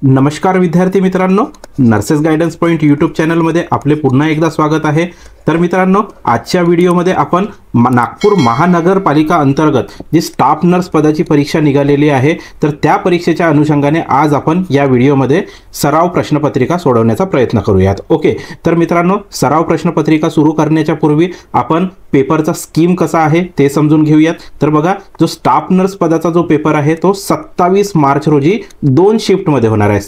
नमस्कार विद्यार्थी मित्रांनो, नर्सेस गायडन्स पॉइंट यूट्यूब चॅनलमध्ये आपले पुन्हा एकदा स्वागत आहे। तर मित्रांनो, आजच्या व्हिडिओमध्ये आपण नागपूर महानगरपालिका अंतर्गत जी स्टाफ नर्स पदाची परीक्षा निघालेली आहे, तर त्या परीक्षेच्या अनुषंगाने आज आपण या व्हिडिओमध्ये सराव प्रश्नपत्रिका सोडवण्याचा प्रयत्न करूयात। ओके, तर मित्रांनो, सराव प्रश्नपत्रिका सुरू करण्याच्या पूर्वी आपण पेपरचा स्कीम कसा आहे ते समजून घेऊयात। तर बघा, जो स्टाफ नर्स पदाचा जो पेपर आहे तो 27 मार्च रोजी 2 शिफ्टमध्ये होणार आहे।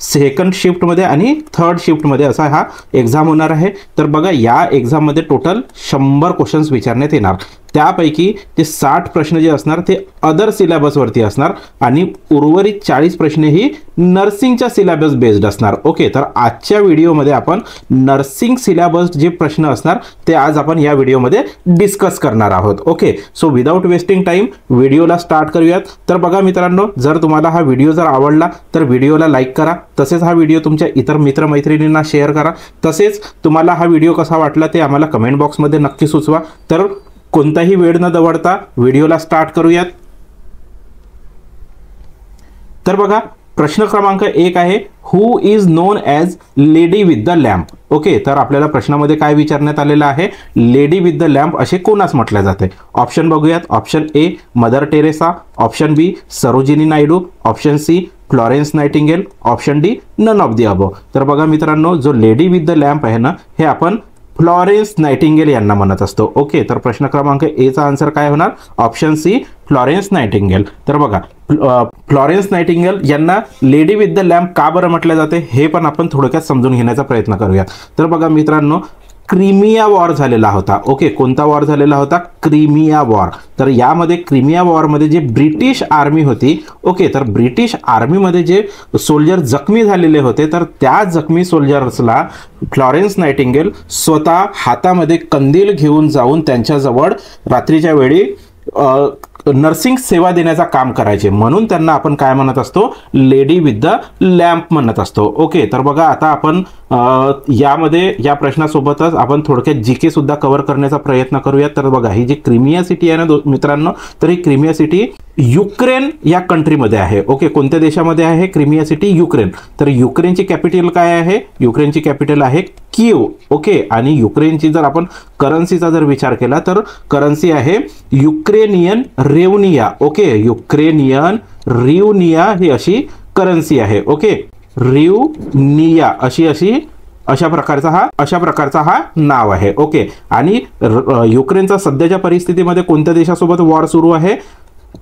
सेकंड शिफ्टमध्ये आणि थर्ड शिफ्टमध्ये असा हा एग्जाम होणार आहे। तर बघा, या एग्जाम मध्ये टोटल 100 क्वेश्चन्स विचारण्यात येणार। त्यापैकी जे 60 प्रश्न जे असणार ते अदर सिलेबस वरती असणार आणि उर्वरित 40 प्रश्न ही नर्सिंगच्या सिलेबस बेस्ड असणार। ओके, तर आजच्या व्हिडिओमध्ये आपण नर्सिंग सिलेबस जे प्रश्न असणार ते आज आपण या व्हिडिओमध्ये डिस्कस करणार आहोत। Okay, so without wasting time व्हिडिओला स्टार्ट करूयात। तर बघा मित्रांनो, जर तुम्हाला हा व्हिडिओ जर आवडला तर व्हिडिओला लाईक करा, तसेच हा व्हिडिओ तुमच्या इतर मित्रमैत्रिणींना शेअर करा। तसेच तुम्हाला हा व्हिडिओ कसा वाटला ते आम्हाला कमेंट बॉक्समध्ये नक्की सुचवा। तर कोणताही वेळ न दवडता व्हिडिओला स्टार्ट करूयात। तर बघा, प्रश्न क्रमांक 1 आहे, who is known as lady with the lamp. Okay, तर आपल्याला प्रश्नामध्ये काय विचारण्यात आलेलं आहे, लेडी विथ द लॅम्प असे कोणास म्हटले जाते। ऑप्शन बघूयात। Option A Mother Teresa, option B Sarojini Naidu, option C Florence Nightingale, option D none of the above. तर बघा मित्रांनो, जो लेडी विथ द लॅम्प आहे ना, हे आपण फ्लॉरेन्स नाइटिंगेल यांना म्हणत असतो। ओके, तर प्रश्न क्रमांक ए चा आन्सर काय होणार, ऑप्शन सी फ्लॉरेन्स नाइटिंगेल। तर बघा, फ्लॉरेन्स नाइटिंगेल यांना लेडी विथ द लॅम्प का बरं म्हटले जाते हे पण आपण थोडक्यात समजून घेण्याचा प्रयत्न करूया। तर बघा मित्रांनो, क्रिमिया वॉर झालेला होता। ओके, कोणता वॉर झालेला होता, क्रिमिया वॉर। तर यामध्ये क्रिमिया वॉरमध्ये जे ब्रिटिश आर्मी होती, ओके, तर ब्रिटिश आर्मीमध्ये जे सोल्जर जखमी झालेले होते, तर त्या जखमी सोल्जर्सला फ्लॉरेन्स नाइटिंगेल स्वतः हातामध्ये कंदील घेऊन जाऊन त्यांच्याजवळ रात्रीच्या वेळी नर्सिंग सेवा देण्याचा काम करायचे, म्हणून त्यांना आपण काय म्हणत असतो, लेडी विथ द लॅम्प म्हणत असतो। ओके, तर बघा, आता आपण यामध्ये या प्रश्नासोबतच आपण थोडक्यात जीके सुद्धा कव्हर करण्याचा प्रयत्न करूया। तर बघा, ही जी क्रिमिया सिटी आहे ना मित्रांनो, तर ही क्रिमिया सिटी युक्रेन या कंट्रीमध्ये आहे। ओके, कोणत्या देशामध्ये आहे क्रिमिया सिटी, युक्रेन। तर युक्रेनची कॅपिटल काय आहे, युक्रेनची कॅपिटल आहे कीव। ओके, आणि युक्रेनची जर आपण करन्सीचा जर विचार केला तर करन्सी आहे युक्रेनियन रेवनिया। ओके, युक्रेनियन रिवनिया ही अशी करन्सी आहे। ओके, रिवनिया अशा प्रकारचा हा नाव आहे। ओके, आणि युक्रेनचा सध्याच्या परिस्थितीमध्ये कोणत्या देशासोबत वॉर सुरू आहे,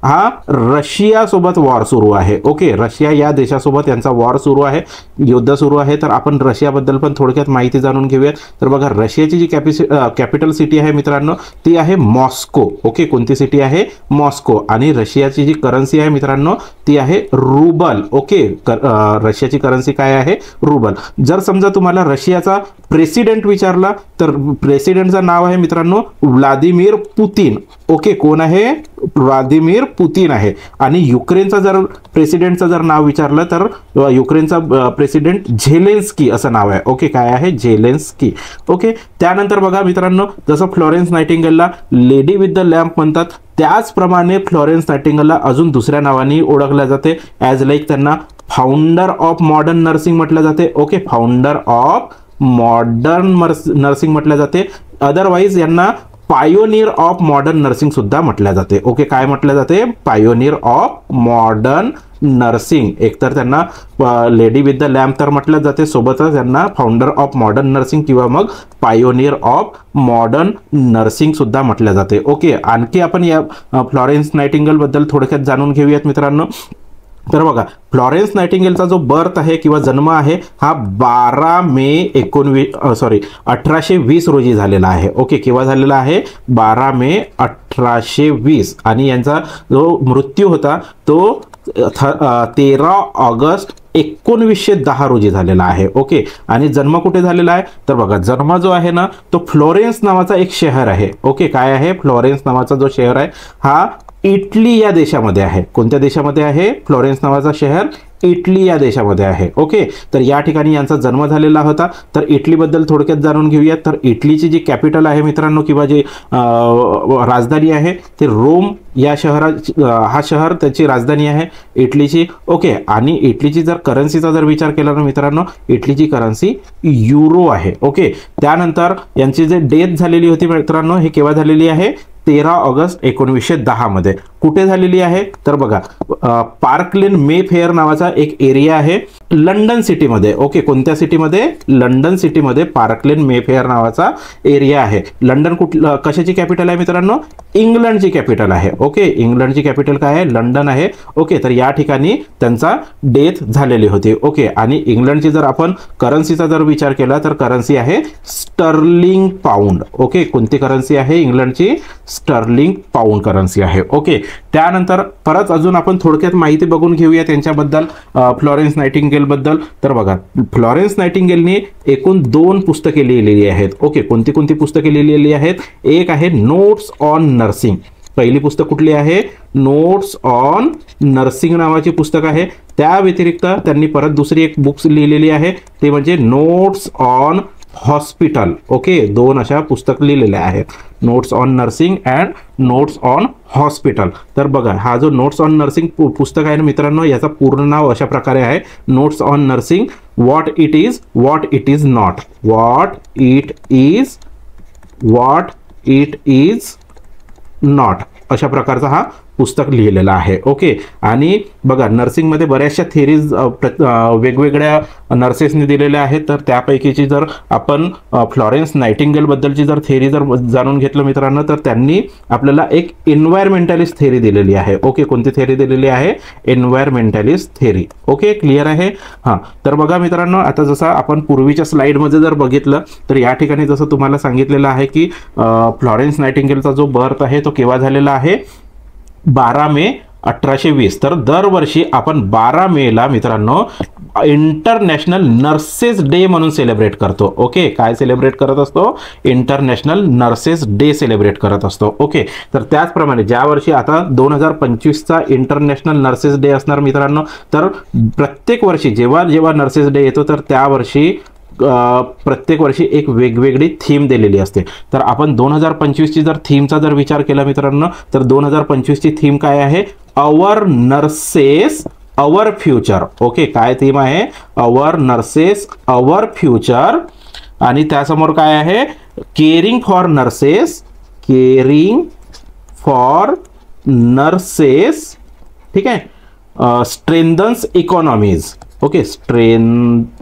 हा रशिया सोबत वॉर सुरू आहे। ओके, रशिया या देशासोबत यांचा वॉर सुरू आहे, युद्ध सुरू आहे। तर आपण रशियाबद्दल पण थोडक्यात माहिती जाणून घेऊयात। तर बघा, रशियाची जी कॅपिटल सिटी आहे मित्रांनो, ती आहे मॉस्को। ओके, कोणती सिटी आहे, मॉस्को। आणि रशियाची जी करन्सी आहे मित्रांनो, ती आहे रुबल। ओके, रशियाची करन्सी काय आहे, रुबल। जर समजा तुम्हाला रशियाचा प्रेसिडेंट विचारला तर प्रेसिडेंटचं नाव आहे मित्रांनो व्लादिमीर पुतिन। ओके, कोण आहे, व्लादिमीर पुतिन आहे। आणि युक्रेनचा जर प्रेसिडेंटचं जर नाव विचारलं तर युक्रेनचा प्रेसिडेंट झेलेन्स्की असं नाव आहे। ओके, काय आहे, झेलेन्स्की। ओके, त्यानंतर बघा मित्रांनो, जसं फ्लॉरेन्स नाइटिंगेलला लेडी विथ द लॅम्प म्हणतात, त्याचप्रमाणे फ्लॉरेन्स नाइटिंगेलला अजून दुसऱ्या नावाने ओळखले जाते, ॲज लाईक त्यांना फाउंडर ऑफ मॉडर्न नर्सिंग म्हटलं जाते। Okay, founder of modern nursing म्हटलं जाते। अदरवाइज यांना पायोनियर ऑफ मॉडर्न नर्सिंग सुद्धा म्हटलं जाते। ओके, काय म्हटलं जाते, पायोनियर ऑफ मॉडर्न नर्सिंग। एकतर त्यांना लेडी विथ द लॅम्प तर म्हटलं जाते, सोबतच त्यांना फाउंडर ऑफ मॉडर्न नर्सिंग किंवा मग पायोनियर ऑफ मॉडर्न नर्सिंग सुद्धा म्हटलं जाते। ओके, आणखी आपण या फ्लॉरेन्स नाइटिंगेल बद्दल थोडक्यात जाणून घेऊयात मित्रांनो। तर बघा, फ्लॉरेन्स नाइटिंगेलचा जो बर्थ आहे किंवा जन्म आहे हा 12 मे 1820 रोजी झालेला आहे। ओके, केव्हा झालेला आहे, 12 मे 1820। आणि यांचा जो मृत्यू होता तो 13 ऑगस्ट 1910 रोजी झालेला आहे। ओके, आणि जन्म कुठे झालेला आहे, तर बघा, जन्म जो आहे ना तो फ्लॉरेन्स नावाचा एक शहर आहे। ओके, काय आहे, फ्लॉरेन्स नावाचा जो शहर आहे हा इटली या देशामध्ये आहे। कोणत्या देशामध्ये आहे, फ्लॉरेन्स नावाचा शहर इटली या देशामध्ये आहे. ओके, तर या ठिकाणी यांचा जन्म झालेला होता. तर इटलीबद्दल थोडक्यात जाणून घेऊयात. तर इटलीची जी कॅपिटल आहे मित्रांनो, किंवा जी राजधानी आहे ते रोम या हा शहर त्याची राजधानी आहे इटलीची. ओके, आणि इटलीची जर करन्सीचा जर विचार केला ना मित्रांनो, इटलीची करन्सी युरो आहे. ओके, त्यानंतर यांची जे डेथ झालेली होती मित्रांनो, हे केव्हा झालेली आहे? 13 ऑगस्ट 1910 मध्ये. कुठे झालेली आहे? तर बघा, पार्क लेन मे फेअर नावाचा एक एरिया आहे लंडन सिटीमध्ये. ओके, कोणत्या सिटीमध्ये? लंडन सिटीमध्ये पार्क लेन मे फेअर नावाचा एरिया आहे. लंडन कशाची कॅपिटल आहे मित्रांनो? इंग्लंडची कॅपिटल आहे. ओके, इंग्लंडची कॅपिटल काय आहे? लंडन आहे. ओके, तर या ठिकाणी त्यांचा डेथ झालेली होती. ओके, आणि इंग्लंडची जर आपण करन्सीचा जर विचार केला तर करन्सी आहे स्टर्लिंग पाऊंड. ओके, कोणती करन्सी आहे इंग्लंडची? स्टर्लिंग पाऊंड करन्सी आहे. ओके, त्यानंतर परत अजून आपण थोडक्यात माहिती बघून घेऊया त्यांच्याबद्दल, फ्लॉरेन्स नाइटिंगेल बद्दल. तर बघा, फ्लॉरेन्स नाइटिंगेलने एकूण 2 पुस्तके लिहिलेली आहेत. ओके, कोणती कोणती पुस्तके लिहिलेली आहेत? एक आहे नोट्स ऑन नर्सिंग. पहिली पुस्तक कुठली आहे? नोट्स ऑन नर्सिंग नावाची पुस्तक आहे. त्या व्यतिरिक्त त्यांनी परत दुसरी एक बुक्स लिहिलेली आहे, ते म्हणजे नोट्स ऑन हॉस्पिटल. ओके, 2 अशा पुस्तक लिहिलेल्या आहेत, notes on nursing and notes on hospital. तर बघा, हा जो नोट्स ऑन नर्सिंग पुस्तक आहे ना मित्रांनो, याचा पूर्ण नाव अशा प्रकारे आहे, notes on nursing, what it is, what it is not, what it is not, अशा प्रकारचा हा पुस्तक लिहिलेला आहे. ओके, आणि बघा, नर्सिंगमध्ये बऱ्याचशा थेरीज वेगवेगळ्या नर्सेसने दिलेल्या आहेत. तर त्यापैकीची जर आपण फ्लॉरेन्स नाइटिंगेल बद्दलची जर थेरी जर जाणून घेतलं मित्रांनो, तर त्यांनी आपल्याला एक एन्व्हायरमेंटलिस्ट थेरी दिलेली आहे. ओके, कोणती थेरी दिलेली आहे? एन्व्हायरमेंटलिस्ट थेरी. ओके, क्लिअर आहे? हां, तर बघा मित्रांनो, आता जसं आपण पूर्वीच्या स्लाइडमध्ये जर बघितलं तर या ठिकाणी जसं तुम्हाला सांगितलेलं आहे की फ्लॉरेन्स नाइटिंगेलचा जो बर्थ आहे तो केव्हा झालेला आहे? 12 मे 1820. तर दरवर्षी आपण 12 मेला मित्रांनो इंटरनॅशनल नर्सेस डे म्हणून सेलिब्रेट करतो. ओके, काय सेलिब्रेट करत असतो? इंटरनॅशनल नर्सेस डे सेलिब्रेट करत असतो. ओके, तर त्याचप्रमाणे ज्या वर्षी आता 2025चा इंटरनॅशनल नर्सेस डे असणार मित्रांनो, तर प्रत्येक वर्षी जेव्हा जेव्हा नर्सेस डे येतो तर त्या वर्षी प्रत्येक वर्षी एक वेगवेगळी थीम दिलेली असते. तर आपण 2025ची जर थीमचा जर विचार केला मित्रांनो, तर 2025ची थीम काय आहे? Our nurses our future. Okay, काय थीम आहे? Our nurses our future. आणि त्यासमोर काय आहे? Caring for nurses, caring for nurses. ठीक आहे, strengthens economies. Okay, strengthens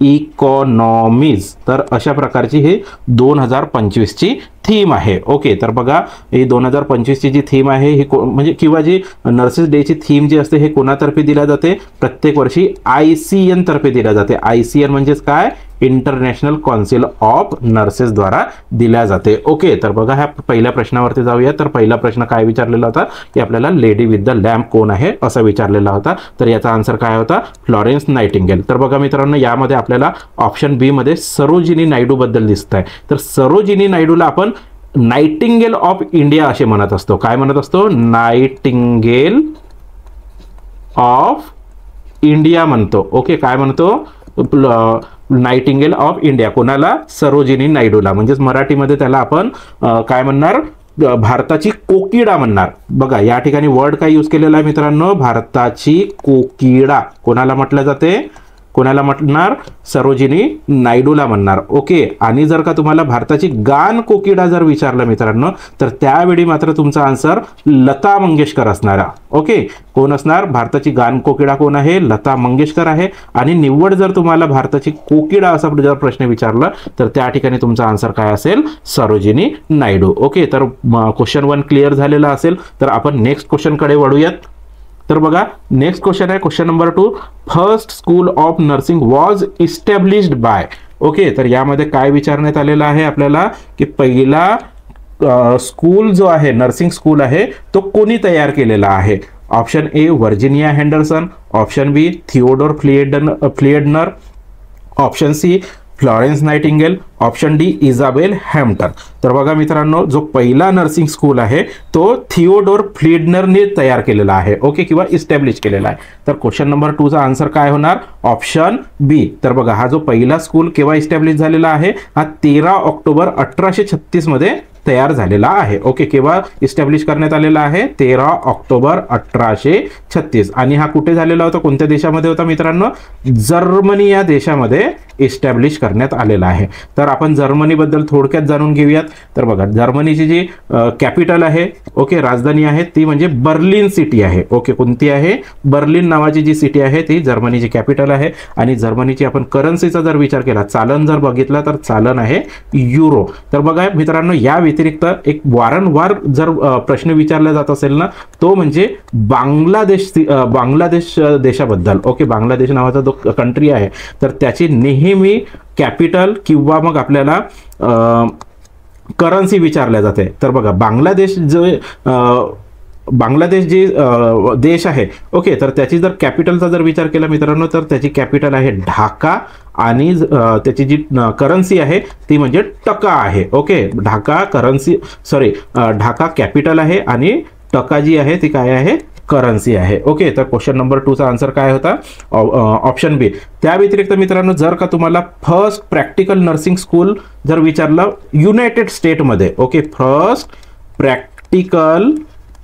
economies. तर अशा प्रकारची हे 2025ची थीम आहे. ओके, तर बघा, ही 2025ची जी थीम आहे ही म्हणजे किंवा जी नर्सेस डेची थीम जी असते हे कोणातर्फे दिल्या जाते? प्रत्येक वर्षी ICN तर्फे दिल्या जाते. ICN म्हणजेच काय? इंटरनॅशनल काउन्सिल ऑफ नर्सेस द्वारा दिल्या जाते. ओके, तर बघा, ह्या पहिल्या प्रश्नावरती जाऊया. तर पहिला प्रश्न काय विचारलेला होता की आपल्याला लेडी विथ द लॅम्प कोण आहे असा विचारलेला होता. तर याचा आन्सर काय होता? Florence Nightingale. तर बघा मित्रांनो, यामध्ये आपल्याला ऑप्शन बी मध्ये सरोजिनी नायडू बद्दल दिसत आहे. तर सरोजिनी नायडूला आपण नाइटिंगेल ऑफ इंडिया असे म्हणत असतो. काय म्हणत असतो? नाइटिंगेल ऑफ इंडिया म्हणतो. ओके, काय म्हणतो? Nightingale of India. कोणाला? सरोजिनी नायडूला. म्हणजेच मराठीमध्ये त्याला आपण काय म्हणणार? भारताची कोकिळा म्हणणार. बघा, या ठिकाणी वर्ड काय यूज केलेला आहे मित्रांनो? भारताची कोकिळा. कोणाला म्हटलं जाते? कोणाला म्हणणार? सरोजिनी नायडूला म्हणणार. ओके, आणि जर का तुम्हाला भारताची गान कोकिळा जर विचारलं मित्रांनो, तर त्यावेळी मात्र तुमचा आन्सर लता मंगेशकर असणार. ओके, कोण असणार? भारताची गान कोकिळा कोण आहे? लता मंगेशकर आहे. आणि निव्वळ जर तुम्हाला भारताची कोकिळा असा जर प्रश्न विचारला तर त्या ठिकाणी तुमचा आन्सर काय असेल? सरोजिनी नायडू. ओके, तर क्वेश्चन 1 क्लिअर झालेला असेल. तर आपण नेक्स्ट क्वेश्चनकडे वळूयात. तर बघा, नेक्स्ट क्वेश्चन आहे question number 2. First school of nursing was established by. Okay, तर यामध्ये काय विचारण्यात आलेलं आहे आपल्याला की पहिला स्कूल जो आहे, नर्सिंग स्कूल आहे, तो कोणी तयार केलेला आहे? Option A Virginia Henderson, option B Theodore Fliedner, option C Florence Nightingale, option D Isabel Hampton. तर बघा मित्रांनो, जो पहिला नर्सिंग स्कूल आहे तो थिओडोर फ्लिडनरने तयार केलेला आहे, ओके, किंवा इस्टॅब्लिश केलेला आहे. तर क्वेश्चन नंबर 2 चा आन्सर काय होणार? ऑप्शन बी. तर बघा, हा जो पहिला स्कूल केव्हा इस्टॅब्लिश झालेला आहे? हा 13 ऑक्टोबर 1836 मध्ये तयार झालेला आहे. ओके, केव्हा इस्टॅब्लिश करण्यात आलेला आहे? 13 ऑक्टोबर 1836. आणि हा कुठे झालेला होता? कोणत्या देशामध्ये होता मित्रांनो? जर्मनी या देशामध्ये इस्टॅब्लिश करण्यात आलेला आहे. तर आपण जर्मनी बद्दल थोडक्यात जाणून घेऊयात. तर बघा, जर्मनीची जी कॅपिटल आहे, ओके, राजधानी आहे, ती म्हणजे बर्लिन सिटी आहे. ओके, कोणती आहे? बर्लिन नावाची जी सिटी आहे ती जर्मनीची कॅपिटल आहे. आणि जर्मनीची आपण करन्सीचा जर विचार केला, चालन जर बघितला तर चालन आहे युरो. तर बघा मित्रांनो, या व्यतिरिक्त एक वारंवार जर प्रश्न विचारला जात असेल ना, तो म्हणजे बांगलादेश देशाबद्दल. ओके, बांगलादेश नावाचा जो कंट्री आहे तर त्याची नेहमी कॅपिटल किंवा मग आपल्याला करन्सी विचारल्या जाते. तर बघा, बांगलादेश जे देश आहे, ओके, तर त्याची जर कॅपिटलचा जर विचार केला मित्रांनो, तर त्याची कॅपिटल आहे ढाका आणि त्याची जी करन्सी आहे ती म्हणजे टका आहे. ओके, ढाका कॅपिटल आहे आणि टका जी आहे ती काय आहे? करन्सी आहे. ओके, तर क्वेश्चन नंबर 2 चा आन्सर काय होता? ऑप्शन बी. त्या व्यतिरिक्त मित्रांनो, जर का तुम्हाला फर्स्ट प्रॅक्टिकल नर्सिंग स्कूल जर विचारलं युनायटेड स्टेटमध्ये, okay, first practical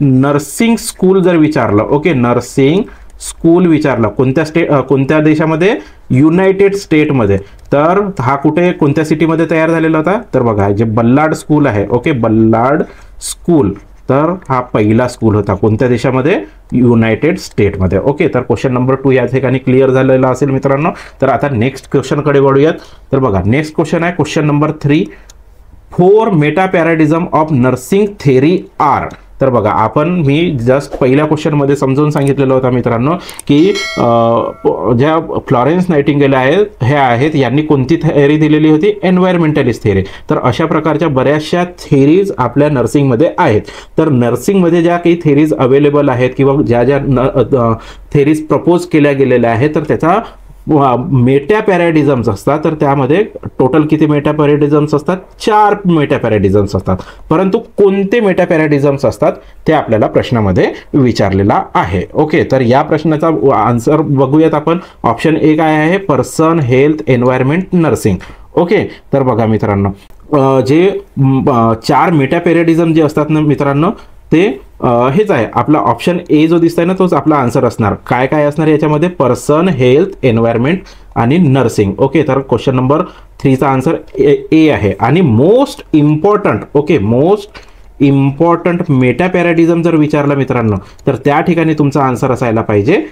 nursing school जर विचारलं, ओके, नर्सिंग स्कूल विचारलं कोणत्या देशामध्ये? युनायटेड स्टेटमध्ये. तर हा कुठे, कोणत्या सिटीमध्ये तयार झालेला होता? तर बघा, जे बल्लाड स्कूल आहे, ओके, बल्लाड स्कूल, तर हा पहिला स्कूल होता कोणत्या देशामध्ये? युनायटेड स्टेटमध्ये. ओके, तर क्वेश्चन नंबर 2 या ठिकाणी क्लिअर झालेला असेल मित्रांनो. तर आता नेक्स्ट क्वेश्चनकडे वळूयात. तर बघा, नेक्स्ट क्वेश्चन आहे question number 3. 4 metaparadigm of nursing theory are. तर बघा, मी जस्ट पहिल्या क्वेश्चनमध्ये समजावून सांगितलेलं होतं मित्रांनो की ज्या फ्लॉरेन्स नाइटिंगेल आहेत यांनी कोणती थेअरी दिलेली होती? एन्व्हायरमेंटलिस्ट थेअरी. तर अशा प्रकारच्या बऱ्याचशा थेअरीज आपल्या नर्सिंगमध्ये आहेत. तर नर्सिंगमध्ये ज्या काही थेअरीज अवेलेबल आहेत किंवा ज्या थेअरीज प्रपोज केल्या गेलेल्या आहेत, तर त्याचा मेटा पॅराडिझम्स असतात. तर त्यामध्ये टोटल किती मेटा पॅराडिझम्स असतात? 4 मेटा पॅराडिझम्स असतात. परंतु कोणते मेटा पॅराडिझम्स असतात ते आपल्याला प्रश्नामध्ये विचारलेला आहे. ओके, तर या प्रश्नाचा आन्सर बघूयात आपण. ऑप्शन ए काय आहे? Person, health, environment, nursing. Okay, तर बघा मित्रांनो, जे 4 मेटा पॅराडिझम जे असतात ना मित्रांनो, ते हेच आहे. आपला ऑप्शन ए जो दिसतंय ना, तोच आपला आन्सर असणार. काय काय असणार याच्यामध्ये? पर्सन, हेल्थ, एन्व्हायरमेंट आणि नर्सिंग. ओके, तर क्वेश्चन नंबर 3 चा आन्सर ए आहे. आणि most important, okay, most important metaparadigm जर विचारला मित्रांनो, तर त्या ठिकाणी तुमचा आन्सर असायला पाहिजे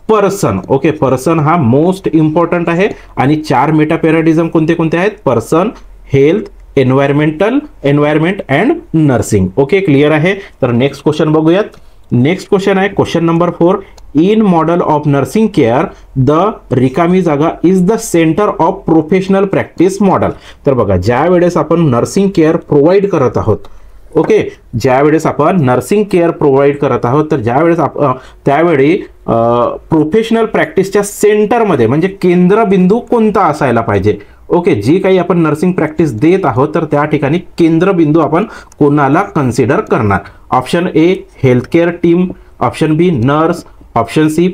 पर्सन. ओके, पर्सन हा मोस्ट इम्पॉर्टंट आहे. आणि 4 मेटा पॅराडिझम कोणते कोणते आहेत? Person, health, environment and nursing. Okay, clear आहे. तर नेक्स्ट क्वेश्चन बघूयात. नेक्स्ट क्वेश्चन आहे question number 4. In model of nursing care the रिकामी जागा is the centre of professional practice model. तर बघा, ज्या वेळेस आपण नर्सिंग केअर प्रोव्हाइड करत आहोत, ओके, ज्या वेळेस आपण नर्सिंग केअर प्रोव्हाइड करत आहोत, तर त्यावेळी प्रोफेशनल प्रॅक्टिसच्या सेंटरमध्ये म्हणजे केंद्रबिंदू कोणता असायला पाहिजे? ओके, जी काही आपण नर्सिंग प्रॅक्टिस देत आहोत तर त्या ठिकाणी केंद्रबिंदू आपण कोणाला कन्सिडर करणार? Option A health care team, option B nurse, option C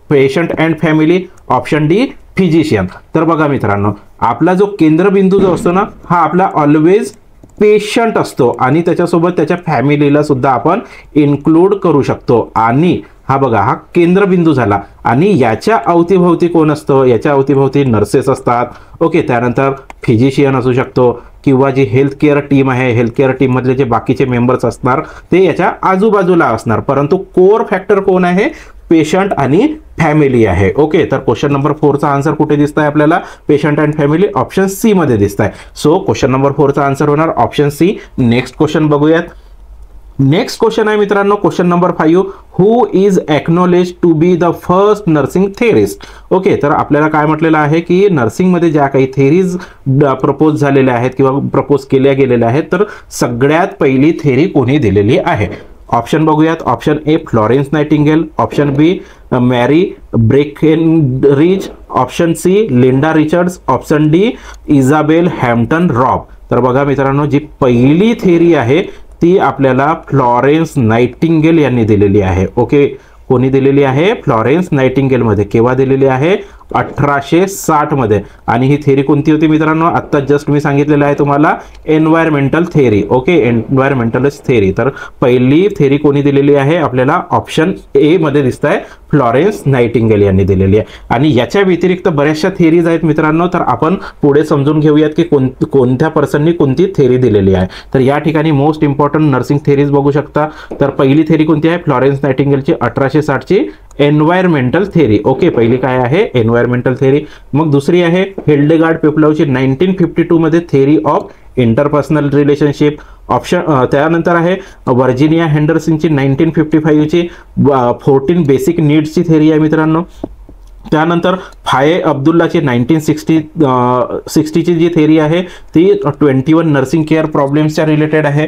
patient and family, option D physician. तर बघा मित्रांनो, आपला जो केंद्रबिंदू जो असतो ना, हा आपला ऑलवेज पेशंट असतो आणि त्याच्यासोबत त्याच्या फॅमिलीला सुद्धा आपण इन्क्लूड करू शकतो. आणि हा बघा, हा केंद्रबिंदू झाला. आणि याच्या अवतीभोवती कोण असतं? याच्या अवतीभोवती नर्सेस असतात. ओके, त्यानंतर फिजिशियन असू शकतो किंवा जी हेल्थ केअर टीम आहे, हेल्थ केअर टीम मधले जे बाकीचे मेंबर्स असणार ते याच्या आजूबाजूला असणार. परंतु कोर फॅक्टर कोण आहे? पेशंट आणि फॅमिली आहे. ओके, तर क्वेश्चन नंबर 4 चा आन्सर कुठे दिसत आहे आपल्याला? Patient and family, option C मध्ये दिसत आहे. सो क्वेश्चन नंबर 4 चा आन्सर होणार ऑप्शन सी. नेक्स्ट क्वेश्चन बघूयात. नेक्स्ट क्वेश्चन आहे मित्रांनो question number 5. Who is acknowledge to be the first nursing theorist. Okay, तर आपल्याला काय म्हटलेलं आहे की नर्सिंगमध्ये ज्या काही थेरीज प्रपोज झालेल्या आहेत किंवा प्रपोज केल्या गेलेल्या आहेत, तर सगळ्यात पहिली थेरी कोणी दिलेली आहे? ऑप्शन बघूयात. Option A Florence Nightingale, option B Mary Breckinridge, option C Linda Richards, option D Isabel Hampton Robb. तर बघा मित्रांनो, जी पहिली थेरी आहे ती आपल्याला फ्लॉरेन्स नाइटिंगेल यांनी दिलेली आहे. ओके, कोणी दिलेली आहे? फ्लॉरेन्स नाइटिंगेल मध्ये. केव्हा दिलेली आहे? 1860 मध्ये. आणि ही थेरी कोणती होती मित्रांनो? आता जस्ट मी सांगितलेलं आहे तुम्हाला, environmental theory. Okay, environmentalist theory. तर पहिली थेरी कोणी दिलेली आहे? आपल्याला ऑप्शन ए मध्ये दिसत आहे, फ्लॉरेन्स नाइटिंगेल यांनी दिलेली आहे. आणि याच्या व्यतिरिक्त बऱ्याचशा थेरीज आहेत मित्रांनो, तर आपण पुढे समजून घेऊयात की कोणत्या पर्सननी कोणती थेरी दिलेली आहे. तर या ठिकाणी मोस्ट इम्पॉर्टंट नर्सिंग थेरीज बघू शकता. तर पहिली थेरी कोणती आहे? फ्लॉरेन्स नाइटिंगेलची 1860 ची एन्व्हायरमेंटल थेरी. ओके, पहिली काय आहे? Environmental theory. मग दुसरी आहे हिल्डेगार्ड पेप्लावची 1952 मध्ये theory of interpersonal relationship. Option त्यानंतर आहे व्हर्जिनिया हेंडरसनची 1955 ची 14 बेसिक नीड्सची थेरी आहे मित्रांनो. त्यानंतर फाये अब्दुल्लाची 1960 ची जी थेरी आहे ती 21 नर्सिंग केअर प्रॉब्लेम्सच्या रिलेटेड आहे.